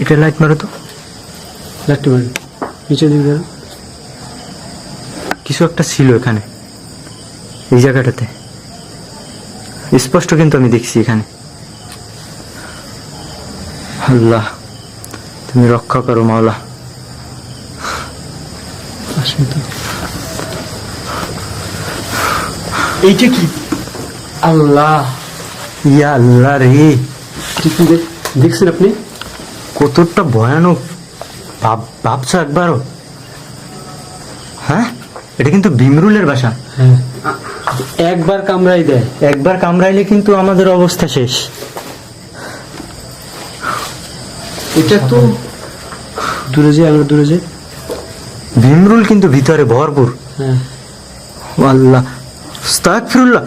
এটা লাইট মারো তো, লাইটটা মারি নিচে দিকে। কিছু একটা ছিল এখানে, এই জায়গাটাতে স্পষ্ট কিন্তু আমি দেখছি এখানে। আল্লাহ, তুমি রক্ষা করো মাওলা। আসুন তো। এইটা কি? আল্লাহ, ইয়া আল্লাহ রে, দেখছেন আপনি কতটা ভয়ানক ভাবছো একবারও? হ্যাঁ, এটা কিন্তু ভীমরুলের বাসা। হ্যাঁ, একবার কামড়াই দেয়। একবার কামড়াইলে কিন্তু আমাদের অবস্থা শেষ। এটা তো দূরে যে আমরা দূরে যে। ভীমরুল কিন্তু ভিতরে ভরপুর। হ্যাঁ, ও আল্লাহ, আস্তাগফিরুল্লাহ,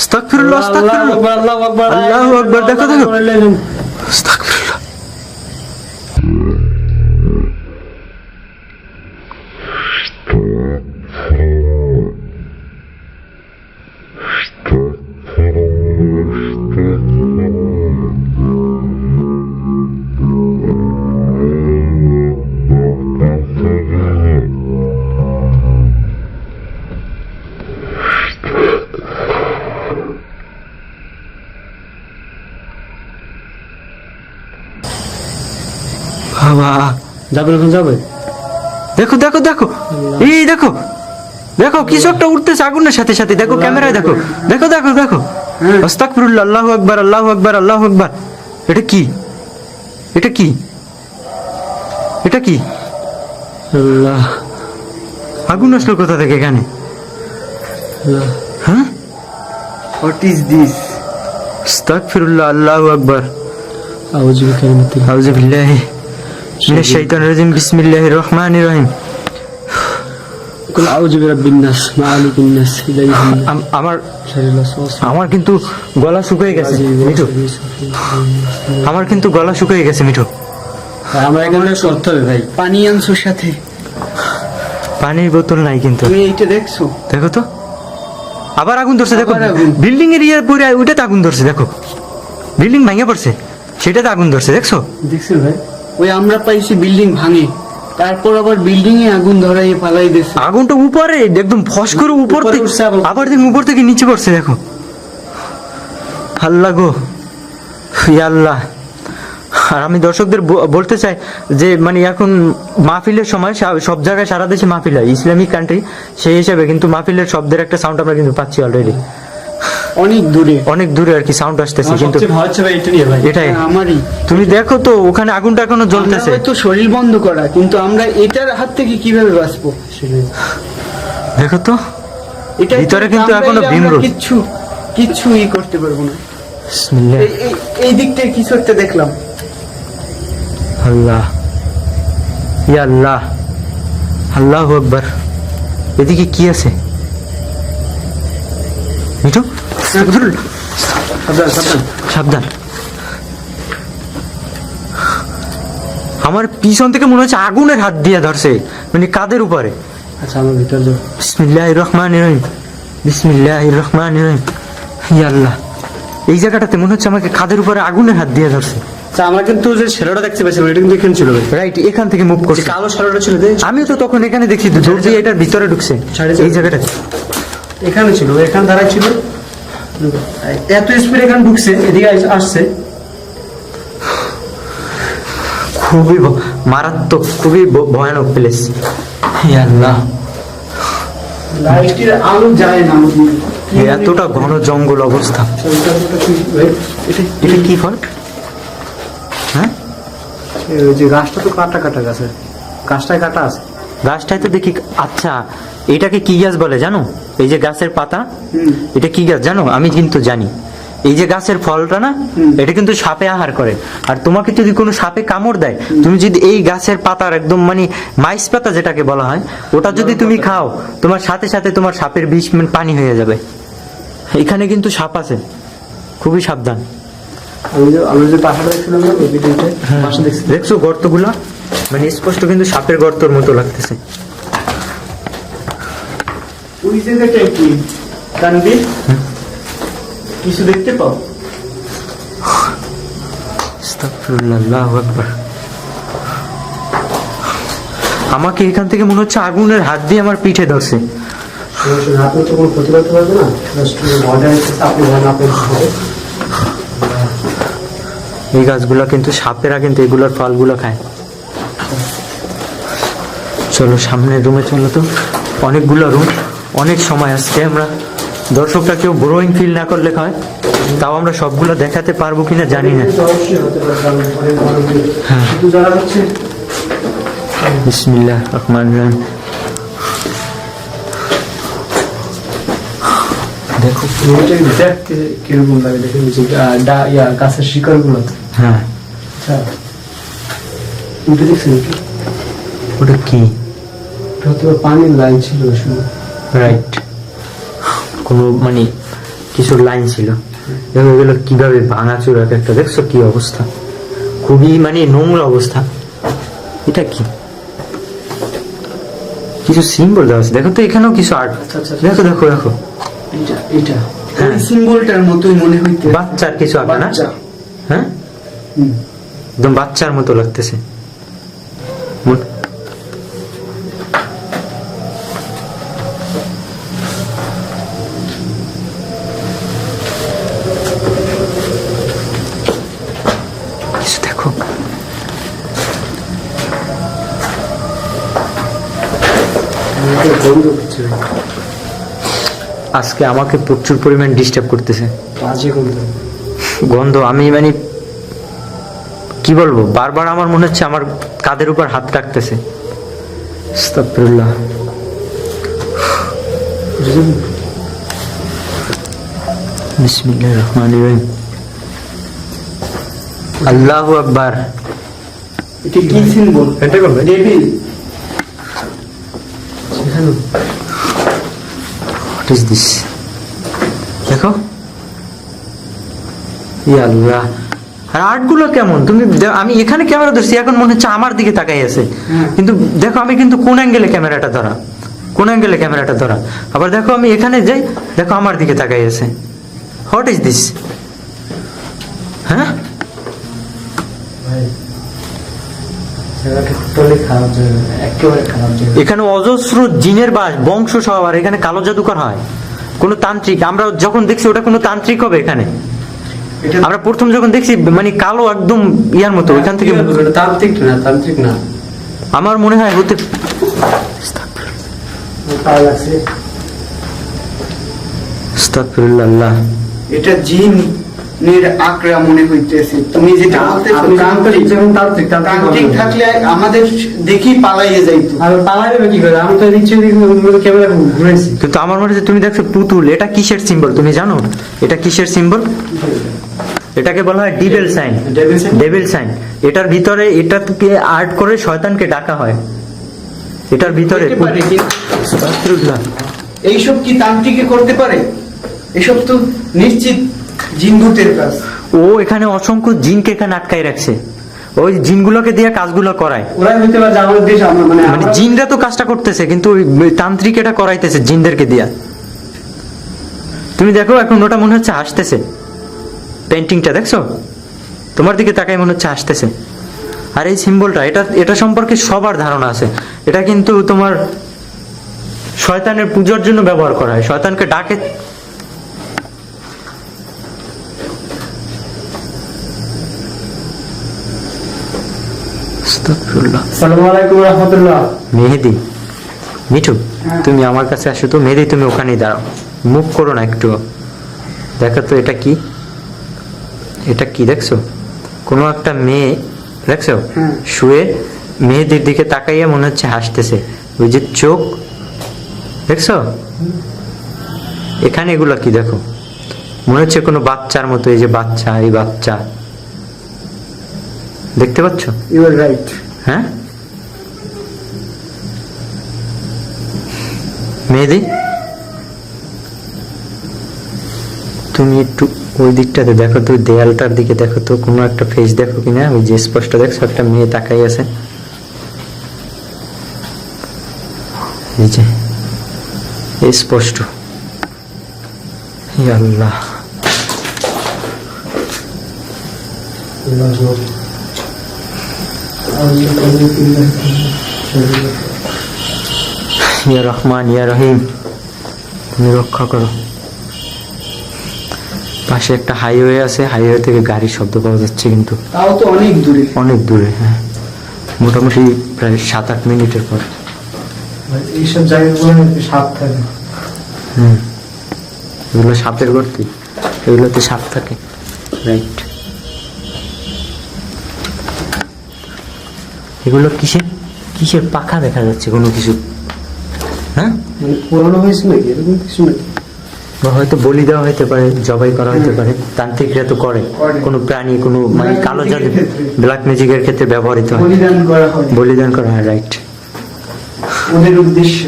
আস্তাগফিরুল্লাহ, আস্তাগফিরুল্লাহ, আল্লাহু আকবার, আল্লাহু আকবার। দেখো দেখো, আস্তাগফিরুল্লাহ। বাবা, যাবে এখন যাবে। দেখো দেখো দেখো, এই দেখো দেখো, কিছু একটা উঠতেছে আগুনের সাথে সাথে। দেখো ক্যামেরায়, দেখো দেখো দেখো দেখো। আস্তাগফিরুল্লাহ, আল্লাহু আকবার, আল্লাহু আকবার, আল্লাহু আকবার। এটা কি? এটা কি? এটা কি? আল্লাহ, আগুন আসলো কোথা থেকে এখানে? আল্লাহ, হ্যাঁ, হোয়াট ইজ দিস? আস্তাগফিরুল্লাহ, আল্লাহু আকবার, আউযু বিকালিমাতিল্লাহ আউযু বিল্লাহি মিনাশ শাইতানির রাজিম, বিসমিল্লাহির রহমানির রহিম। কুল আউযু বিরাব্বিন নাস মালিকিন নাস ইলাইহিন আমার শারিল ওয়াসওয়াস আমার কিন্তু গলা শুকিয়ে গেছে মিঠু, আমার কিন্তু গলা শুকিয়ে গেছে মিঠু। আমরা এখানে করতে হবে ভাই। পানি আনছো সাথে? পানির বোতল নাই কিন্তু। তুমি এইটা দেখছো? দেখো তো, আবার আগুন ধরছে দেখো, আবার আগুন। বিল্ডিং এর ইয়ে পুরো ওইটাতে আগুন ধরছে দেখো, বিল্ডিং ভেঙে পড়ছে সেটাতে আগুন ধরছে দেখছো। দেখছেন ভাই? ওই আমরা পাইছি বিল্ডিং ভাঙে, তারপর আবার বিল্ডিং এ আগুন ধরাই পালাই দিছে। আগুনটা উপরে একদম ফস করে উপর উপরে থেকে উঠছে আবার দেখুন উপর থেকে নিচে পড়ছে দেখো। আল্লাহ গো, ইয়া আল্লাহ। আর আমি দর্শকদের বলতে চাই যে মানে এখন মাহফিলের সময় সব জায়গায় সারা দেশে মাহফিল হয়, ইসলামিক কান্ট্রি সেই হিসাবে কিন্তু মাহফিলের শব্দের একটা সাউন্ড আমরা কিন্তু পাচ্ছি অলরেডি, অনেক দূরে। অনেক দূরে আর কি সাউন্ড আসতেছে, কিন্তু সবচেয়ে ভয় হচ্ছে ভাই এটা নিয়ে ভাই। এটাই আমারই। তুমি দেখো তো ওখানে আগুনটা এখনো আমরা জ্বলতেছে। হয়তো শরীর বন্ধ করা, কিন্তু আমরা এটার হাত থেকে কিভাবে বাঁচবো? দেখো তো এটা ভিতরে কিন্তু এখনো ভীমরুল। কিচ্ছু ই করতে পারবো না। বিসমিল্লাহ, এই দিকটায় কিছু একটা দেখলাম। আল্লাহ, ইয়া আল্লাহ, আল্লাহু আকবার। এদিকে কি আছে মিঠু? সাবধান সাবধান। সাবধান। আমার পিছন থেকে মনে হচ্ছে আগুনের হাত দিয়ে ধরছে, মানে কাদের উপরে। আচ্ছা আমার ভিতর যাও। বিসমিল্লাহির রহমানির রহিম, বিসমিল্লাহির রহমানির রহিম। ইয়া আল্লাহ, এই জায়গাটাতে মনে হচ্ছে আমাকে কাদের উপরে আগুনের হাত দিয়ে ধরছে। আচ্ছা আমরা কিন্তু যে শেলোটা দেখতে পাচ্ছিলাম এটা কিন্তু এখানে ছিল ভাই। রাইট, এখান থেকে মুভ যে করছে। কালো শেলোটা ছিল যে আমিও তো তখন এখানে দেখছি দৌড় দিয়ে এটার ভিতরে ঢুকছে এই জায়গাটাতে। এখানে ছিল, এখানে দাঁড়াই ছিল, এত স্পিড এখানে ঢুকছে, এদিকে আসছে। খুবই মারাত্মক, খুবই ভয়ানক প্লেস। ইয়া আল্লাহ, লাইটের আলো যায় না। এতটা ঘন জঙ্গল অবস্থা। এটা কি ফল? হ্যাঁ, ওই যে গাছটা তো কাটা কাটা গাছে, গাছটায় কাটা আছে। গাছটাই তো দেখি। আচ্ছা, এটাকে কি গাছ বলে জানো? এই যে গাছের পাতা, এটা কি গাছ জানো? আমি কিন্তু জানি। এই যে গাছের ফলটা না, এটা কিন্তু সাপে আহার করে। আর তোমাকে যদি কোনো সাপে কামড় দেয়, তুমি যদি এই গাছের পাতার একদম মানে মাইস পাতা যেটাকে বলা হয়, ওটা যদি তুমি খাও, তোমার সাথে সাথে তোমার সাপের বিষ পানি হয়ে যাবে। এখানে কিন্তু সাপ আছে, খুবই সাবধান। আমি যে পাশাটা দেখছিলাম না, ওই ভিডিওতে পাশে দেখছি। দেখছো গর্তগুলা, মানে স্পষ্ট কিন্তু সাপের গর্তর মতো লাগতেছে। ওই জায়গাটায় কি তানবীর কিছু দেখতে পাও? আস্তাগফিরুল্লাহ, আল্লাহু আকবার। আমাকে এখান থেকে মনে হচ্ছে আগুনের হাত দিয়ে আমার পিঠে ধরছে। আপনি তো কোনো ক্ষতি করতে পারবে না, মজা হচ্ছে আপনি ভালো আপনার হবে। এই গাছগুলা কিন্তু সাপেরা কিন্তু এগুলোর ফলগুলো খায়। চলো সামনের রুমে চলো তো, অনেকগুলো রুম, অনেক সময় আসছে। আমরা দর্শকরা কেউ বোরিং ফিল না করলে হয়, তাও আমরা সবগুলো দেখাতে পারবো কিনা জানি না। অবশ্যই হতে পারে, হ্যাঁ, কিন্তু যারা হচ্ছে বিসমিল্লাহ রহমান রহিম। দেখো দেখতে কিরকম লাগে, দেখেন যে গাছের শিকড় গুলো। হ্যাঁ, আচ্ছা উঠে দেখছেন কি? ওটা কি? এটা হয়তো পানির লাইন ছিল ওই সময়। রাইট, কোনো মানে কিছুর লাইন ছিল। দেখো এগুলো কিভাবে ভাঙাচুর এক একটা, দেখছো কি অবস্থা, খুবই মানে নোংরা অবস্থা। এটা কি? কিছু সিম্বল দেওয়া আছে, দেখো তো এখানেও কিছু আর্ট। আচ্ছা, আচ্ছা। দেখো দেখো দেখো, এটা হ্যাঁ। ওই সিম্বলটার মতোই মনে হইতে। বাচ্চার কিছু আঁকা না? বাচ্চা। হ্যাঁ, হুম। একদম বাচ্চার মতো লাগতেছে। কিছু দেখো, গন্ধ হচ্ছে আজকে আমাকে প্রচুর পরিমাণ ডিস্টার্ব করতেছে বাজে গন্ধ। গন্ধ। আমি মানে কি বলবো, বারবার আমার মনে হচ্ছে আমার কাদের উপর হাত রাখতেছে। আস্তাগফিরুল্লাহ। বিসমিল্লাহির রহমানির রহিম। আল্লাহু আকবার। এটা কি সিম্বল? এটা করবে ডেভিল। What is this? দেখো, ইয়া আল্লাহ। আর আর্টগুলো কেমন? তুমি আমি এখানে ক্যামেরা ধরছি, এখন মনে হচ্ছে আমার দিকে তাকাই আছে, কিন্তু দেখো আমি কিন্তু কোন অ্যাঙ্গেলে ক্যামেরাটা ধরা, কোন অ্যাঙ্গেলে ক্যামেরাটা ধরা। আবার দেখো আমি এখানে যাই, দেখো আমার দিকে তাকাই আছে। What is this? হ্যাঁ, এখানে অজস্র জিনের বাস, বংশ সব, আর এখানে কালো জাদুকর হয়, কোনো তান্ত্রিক। আমরা যখন দেখছি ওটা কোনো তান্ত্রিক হবে এখানে। আমরা প্রথম যখন দেখছি মানে কালো একদম ইয়ার মতো, ওইখান থেকে তান্ত্রিক না, তান্ত্রিক না, আমার মনে হয় হতে আস্তাগফিরুল্লাহ। এটা জিনের আকরা মনে হইতেছে। তুমি যেটা বলতেছো আপনি তান্ত্রিক, যেমন তান্ত্রিক তান্ত্রিক থাকলে আমাদের দেখি পালাইয়ে যাইতো। আর পালাবে কি করে? আমি তো ইচ্ছে ক্যামেরা ঘুরেছি। কিন্তু আমার মনে হচ্ছে তুমি দেখছো পুতুল, এটা কিসের সিম্বল তুমি জানো? এটা কিসের সিম্বল? এটাকে বলা হয় ডিভিল সাইন। Devil sign. এটার ভিতরে এটাকে আর্ট করে শয়তানকে ডাকা হয় এটার ভিতরে। আস্তাগফিরুল্লাহ। এইসব কি তান্ত্রিকে করতে পারে? এসব তো নিশ্চিত জিনভূতের কাজ। ও এখানে অসংখ্য জিনকে এখানে আটকাই রাখছে, ওই জিনগুলোকে দিয়ে কাজগুলো করায়। ওরাই হইতে পারে যে আমাদের দেশ, মানে মানে জিনরা তো কাজটা করতেছে, কিন্তু ওই তান্ত্রিক এটা করাইতেছে জিনদেরকে দিয়া। তুমি দেখো এখন ওটা মনে হচ্ছে হাসতেছে, পেন্টিংটা দেখছো? তোমার দিকে তাকাই মনে হচ্ছে হাসতেছে। আর এই সিম্বলটা, এটা সম্পর্কে সবার ধারণা আছে। এটা কিন্তু তোমার শয়তানের পূজার জন্য ব্যবহার করা হয়, শয়তানকে ডাকে। আস্তাগফিরুল্লাহ। আসসালামু আলাইকুম ওয়া রাহমাতুল্লাহ। মেহেদি, মিঠু, তুমি আমার কাছে আসো তো। মেহেদি, তুমি ওখানেই দাঁড়াও, মুভ করো না একটু। দেখো তো এটা কি? এটা কি দেখছো? কোনো একটা মেয়ে দেখছো শুয়ে মেহেদির দিকে তাকাইয়া মনে হচ্ছে হাসতেছে, ওই যে চোখ দেখছো? এখানে এগুলো কি দেখো? মনে হচ্ছে কোনো বাচ্চার মতো, এই যে বাচ্চা, এই বাচ্চা দেখতে পাচ্ছ? You are right. হ্যাঁ মেহেদি, তুমি একটু ওই দিকটাতে দেখো তো, দেয়ালটার দিকে দেখো তো, কোনো একটা ফেস দেখো কিনা। ওই যে স্পষ্ট দেখছো একটা মেয়ে তাকাই আছে, এই যে স্পষ্ট। হে আল্লাহ, ইয়া রহমান ইয়া রহিম, তুমি রক্ষা করো। পাশে একটা হাইওয়ে আছে, হাইওয়ে থেকে গাড়ির শব্দ পাওয়া যাচ্ছে, কিন্তু তাও তো অনেক দূরে। অনেক দূরে। হ্যাঁ, মোটামুটি প্রায় 7-8 মিনিটের পর। এইসব জায়গাগুলো সাপ থাকে। এগুলো সাপের গর্তি, এগুলোতে সাপ থাকে। রাইট। এগুলো কিসের কিসের পাখা দেখা যাচ্ছে, কোনো কিছু? হ্যাঁ, মানে পুরানো হয়েছে নাকি, এরকম কিছু নাকি? বা হয়তো বলি দেওয়া হতে পারে, জবাই করা হতে পারে। তান্ত্রিকরা তো করে, কোনো প্রাণী, কোনো মানে কালো জাদু, ব্ল্যাক ম্যাজিকের ক্ষেত্রে ব্যবহৃত হয়, বলিদান করা হয় বলিদান করা হয়। রাইট, ওদের উদ্দেশ্যে।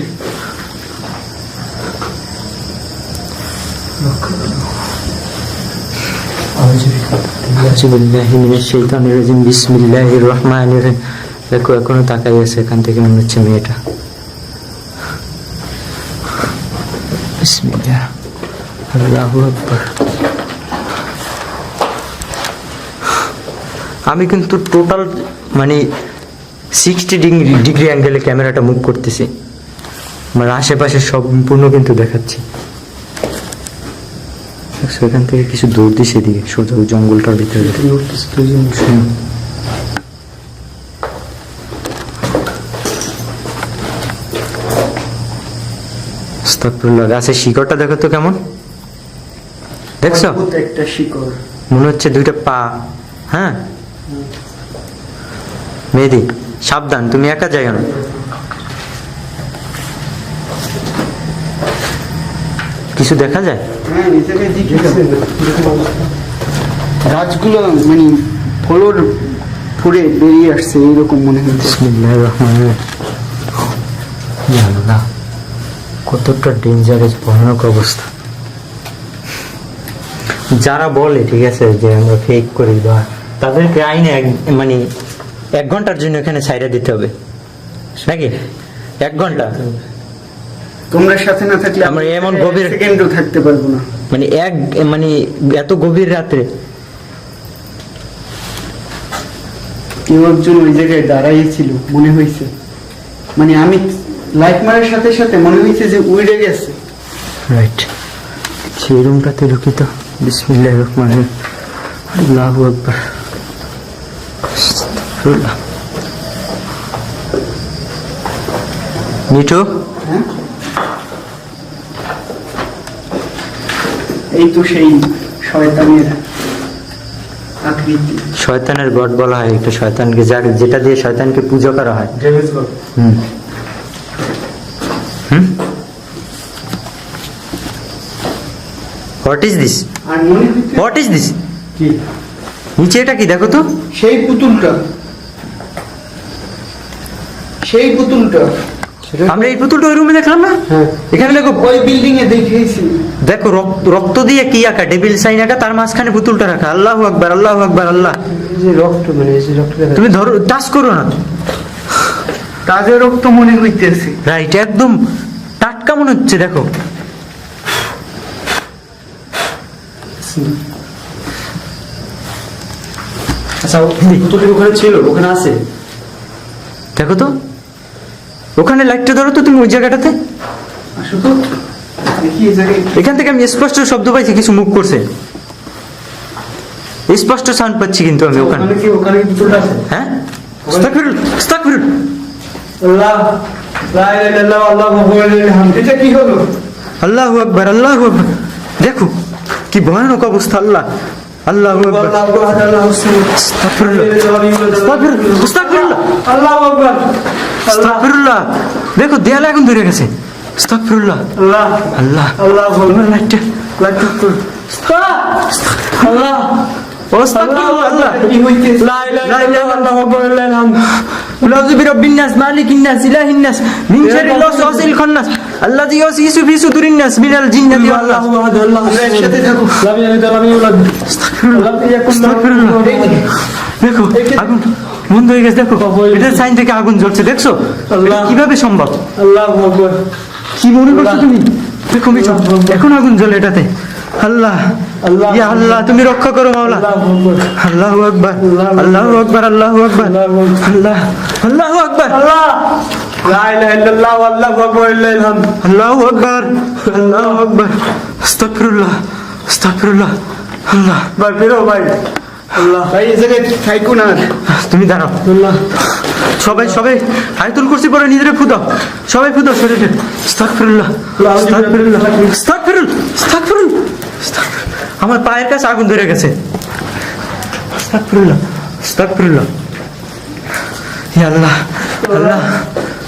আউযুবিল্লাহি মিনাশ শাইতানির রাজিম। বিসমিল্লাহির রহমানির রহিম। দেখো এখনো তাকাই আছে, এখান থেকে মনে হচ্ছে মেয়েটা। বিসমিল্লাহ, আল্লাহু আকবার। আমি কিন্তু টোটাল মানে 60 ডিগ্রি অ্যাঙ্গেলে ক্যামেরাটা মুভ করতেছি, মানে আশেপাশে সম্পূর্ণ কিন্তু দেখাচ্ছি। এখান থেকে কিছু দূর দিছে, এদিকে সোজা ওই জঙ্গলটার ভিতরে। আস্তাগফিরুল্লাহ। গাছের শিকড়টা দেখো তো কেমন, দেখছো? অদ্ভুত একটা শিকড়, মনে হচ্ছে 2টা পা। হ্যাঁ মেহেদি, সাবধান, তুমি একা যাইও না। কিছু দেখা যায়? হ্যাঁ এই জায়গায় গাছগুলো মানে ফলর ফুরে বেরিয়ে আসছে এইরকম মনে হচ্ছে। বিসমিল্লাহির রহমানির রহিম। ইয়া আল্লাহ, কতটা ডেঞ্জারাস, ভয়ানক অবস্থা। যারা বলে ঠিক আছে যে আমরা ফেক করি বা তাদেরকে আইনে মানে 1 ঘন্টার জন্য এখানে ছাইরা দিতে হবে নাকি? 1 ঘন্টা তোমরা সাথে না থাকলে আমরা এমন গভীর সেকেন্ডও থাকতে পারবো না। মানে এত গভীর রাত্রে কেউ একজন ওই জায়গায় দাঁড়াইছিল মনে হয়েছে, মানে আমি লাইট মারার সাথে সাথে মনে হয়েছে যে উড়ে গেছে। রাইট, সেই রুমটাতে ঢুকি তো। বিসমিল্লাহির রহমানির রহিম। আল্লাহু আকবার। আস্তাগফিরুল্লাহ। মিঠু, হ্যাঁ এই তো সেই শয়তানের আকৃতি। শয়তানের গড বলা হয় একটা শয়তানকে, যেটা দিয়ে শয়তানকে পূজা করা হয়। হুম হুম হোয়াট ইজ দিস? আর মনে হচ্ছে হোয়াট ইজ দিস? কি নিচে এটা কি দেখো তো? সেই পুতুলটা, সেই পুতুলটা আমরা এই পুতুলটা ওই রুমে দেখলাম না? হ্যাঁ এখানে দেখো, ওই বিল্ডিং এ দেখেছি। দেখো রক্ত দিয়ে কি আঁকা, ডেভিল সাইন আঁকা, তার মাঝখানে পুতুলটা রাখা। আল্লাহু আকবার, আল্লাহু আকবার। আল্লাহ, এই যে রক্ত, মানে এই যে রক্তটা তুমি ধরো, টাচ করো না। তাজা রক্ত মনে হইতেছে। রাইট, একদম টাটকা মনে হচ্ছে। দেখো আচ্ছা, পুতুলটি ওখানে ছিল, ওখানে আছে। দেখো তো, ওখানে লাইটটা ধরো তো তুমি ওই জায়গাটাতে। আসো তো দেখি এই জায়গায়। এখান থেকে আমি স্পষ্ট শব্দ পাইছি, কিছু মুখ করছে, স্পষ্ট সাউন্ড পাচ্ছি কিন্তু আমি ওখানে। ওখানে কি পুতুলটা আছে? হ্যাঁ, আস্তাগফিরুল্লাহ, আস্তাগফিরুল্লাহ। আল্লাহ, লা ইলাহা ইল্লাল্লাহ, আল্লাহু আকবার। এটা কি হলো? আল্লাহু আকবার, আল্লাহু আকবার। দেখো কি ভয়ানক অবস্থা। আল্লাহ, আল্লাহু আকবার। আস্তাগফিরুল্লাহ, আস্তাগফিরুল্লাহ, আস্তাগফিরুল্লাহ, আল্লাহু আকবার। আস্তাগফিরুল্লাহ। দেখো দেয়ালে আগুন ধরে গেছে। আস্তাগফিরুল্লাহ, আল্লাহ, আল্লাহ, আল্লাহু আকবার। লাইটটা, আল্লাহ, আস্তাগফিরুল্লাহ, আল্লাহ। কি হইতেছে? লা ইলাহা ইল্লাল্লাহ, আল্লাহু আকবার, লিল্লাহিল হামদ। আউযু বিরাব্বিন নাস, মালিকিন নাস, ইলাহিন নাস, মিন শাররিল ওয়াসওয়াসিল খান্নাস, আল্লাযী ইউওয়াসওয়িসু ফি সুদুরিন নাস, মিনাল জিন্নাতি ওয়ান নাস। আল্লাহু আহাদ, আল্লাহু আমরা একসাথে থাকো। লাম ইয়ালিদ ওয়া লাম ইউলাদ। আস্তাগফিরুল্লাহ। দেখো আগুন বন্ধ হয়ে গেছে। দেখো এটার সাইন থেকে আগুন জ্বলছে, দেখছো? আল্লাহ। এটা কিভাবে সম্ভব? আল্লাহু আকবার। কি মনে করছো তুমি? দেখো মিঠু, এখন আগুন জ্বলে এটাতে। আল্লাহ, আল্লাহ। ইয়া আল্লাহ, তুমি রক্ষা করো মাওলা। আল্লাহু আকবার। আল্লাহু আকবার, আল্লাহু আকবার, আল্লাহু আকবার, আল্লাহ, আল্লাহু আকবার, আল্লাহ, লা ইলাহা ইল্লাল্লাহ, আল্লাহু আকবার, লিল্লাহিল হামদ। আল্লাহু আকবার, আল্লাহু আকবার। আস্তাগফিরুল্লাহ, আস্তাগফিরুল্লাহ। আল্লাহ, ভাই বেরো ভাই। আল্লাহ, ভাই এই জায়গায় থাইকো না আর। তুমি দাঁড়াও। আল্লাহ, সবাই সবাই আয়াতুল কুরসি পড়ে নিজেরে ফুদাও, সবাই ফুদাও শরীরে। আস্তাগফিরুল্লাহ, আস্তাগফিরুল্লাহ, আস্তাগফিরুল্লাহ, আস্তাগফিরুল্লাহ, আস্তাগফিরুল্লাহ। আমার পায়ের কাছে আগুন ধরে গেছে। আস্তাগফিরুল্লাহ, আস্তাগফিরুল্লাহ। ইয়া আল্লাহ, আল্লাহ,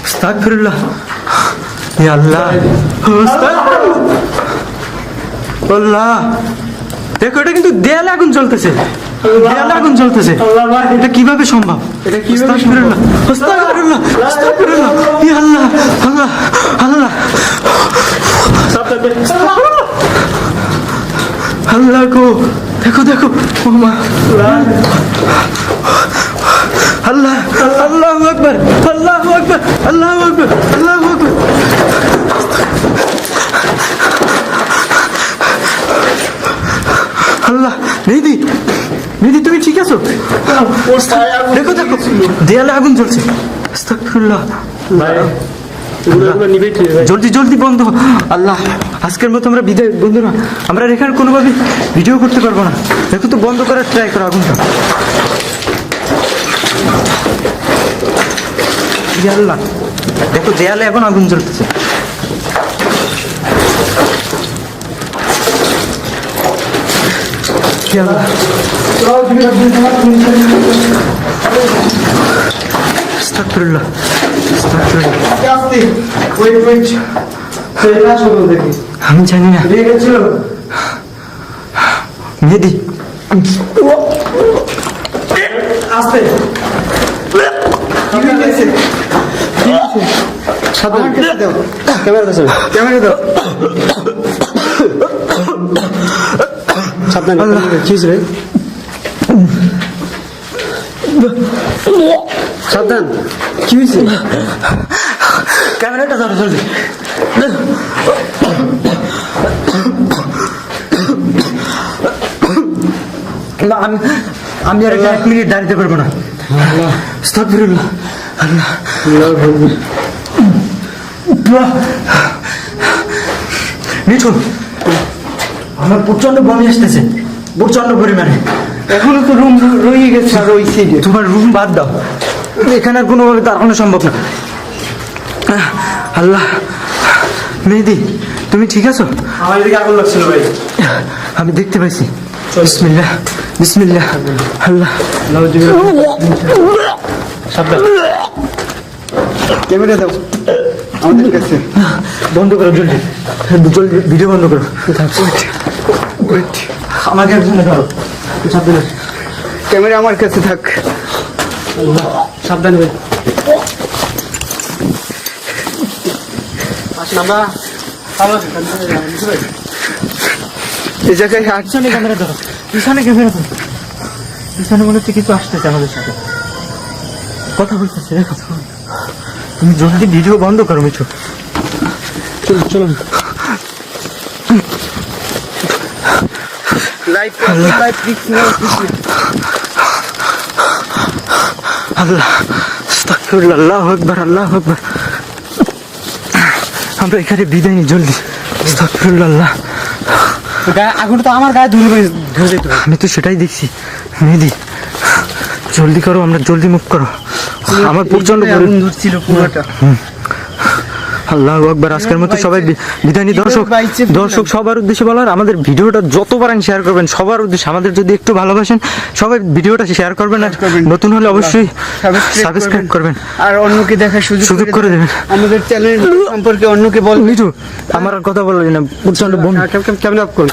আস্তাগফিরুল্লাহ। ইয়া আল্লাহ, আস্তাগফিরুল্লাহ। আল্লাহ, দেখো এটা কিন্তু দেয়ালে আগুন জ্বলতেছে, দেয়ালে আগুন জ্বলতেছে। আল্লাহ ভাই। এটা কিভাবে সম্ভব? এটা কিভাবে আস্তাগফিরুল্লাহ, আস্তাগফিরুল্লাহ, আস্তাগফিরুল্লাহ। ইয়া আল্লাহ, আল্লাহ, আল্লাহ, আল্লাহ গো, দেখো দেখো, ও মা, আল্লাহ, আল্লাহু আকবার, আল্লাহু আকবার, আল্লাহু আকবার, আল্লাহু আকবার। আল্লাহ, নিধি, নিধি তুমি ঠিক আছো? ওর পায়ে আগুন দেখো দেখো, দেয়ালে আগুন জ্বলছে। আস্তাগফিরুল্লাহ। ভাই এগুলো নিবে কি ভাই? জলদি জলদি বন্ধ। আল্লাহ, আজকের মতো আমরা বিদায় বন্ধুরা, আমরা এখানে কোনোভাবে ভিডিও করতে পারবো না। দেখো তো বন্ধ করার ট্রাই করো আগুনটা। ইয়া আল্লাহ, দেখো দেয়ালে এখন আগুন জ্বলতেছে। ইয়া আল্লাহ, আস্তাগফিরুল্লাহ, আস্তাগফিরুল্লাহ। আস্তে, ওয়েট ওয়েট। আমি জানি না। মেহেদি, আস্তে আমার কাছে দাও, ক্যামেরা দাও। সাবধানে, কি হয়েছে রে? সাবধান, কি হয়েছে? ক্যামেরাটা ধরো জলদি। না, আমি আর এখানে 1 মিনিট দাঁড়াতে পারবো না। আস্তাগফিরুল্লাহ। আল্লাহ, মিঠু, আমার প্রচন্ড বমি আসতেছে, প্রচন্ড পরিমাণে। এখনো তো রুম রয়ে গেছে আর ওই সাইডে। তোমার রুম বাদ দাও, এখানে আর কোনোভাবে দাঁড়ানো সম্ভব না। আল্লাহ, মেহেদি তুমি ঠিক আছো? আমার এদিকে আগুন লাগছিল ভাই। আমি দেখতে পাইছি। বিসমিল্লাহ, বিসমিল্লাহ। আল্লাহ, সাবধান। ক্যামেরা দাও আমাদের কাছে। বন্ধ করো জলদি, জলদি ভিডিও বন্ধ করো। আমাকে একজনে ধরো, সাবধানে। ক্যামেরা আমার কাছে থাক। সাবধান ভাই। আসেন আমরা এই জায়গায় পিছনে ক্যামেরা ধরো, পিছনে ক্যামেরা ধরো। পিছনে মনে হচ্ছে কিছু আসতেছে আমাদের সাথে, কথা বলতেছে। কথা বল, তুমি জলদি ভিডিও বন্ধ করো মিঠু। চলুন চলুন। লাইভ লাইভ দিক না। আল্লাহ, আস্তাগফিরুল্লাহ, আল্লাহু আকবার, আল্লাহু আকবার। আমরা এখানে বিদায় নিই জলদি। আস্তাগফিরুল্লাহ। আল্লাহ, আগুন তো আমার গায়ে ধরে যেত। আমি তো সেটাই দেখছি। মেহেদি জলদি করো, আমরা জলদি মুভ করো। আমার প্রচন্ড আগুন ধরছিল পুরোটা। আল্লাহু আকবার। আজকের মতো সবাই বিদায় নিই। দর্শক সবার উদ্দেশ্যে বলার, আমাদের ভিডিওটা যত পারেন শেয়ার করবেন সবার উদ্দেশ্যে। আমাদের যদি একটু ভালোবাসেন সবাই ভিডিওটা শেয়ার করবেন, আর নতুন হলে অবশ্যই সাবস্ক্রাইব করবেন, আর অন্যকে দেখার সুযোগ করে দেবেন। আমাদের চ্যানেল সম্পর্কে অন্যকে বল। মিঠু, আমার আর কথা বলা যায় না, প্রচন্ড বমি। কেমন আপ করুন।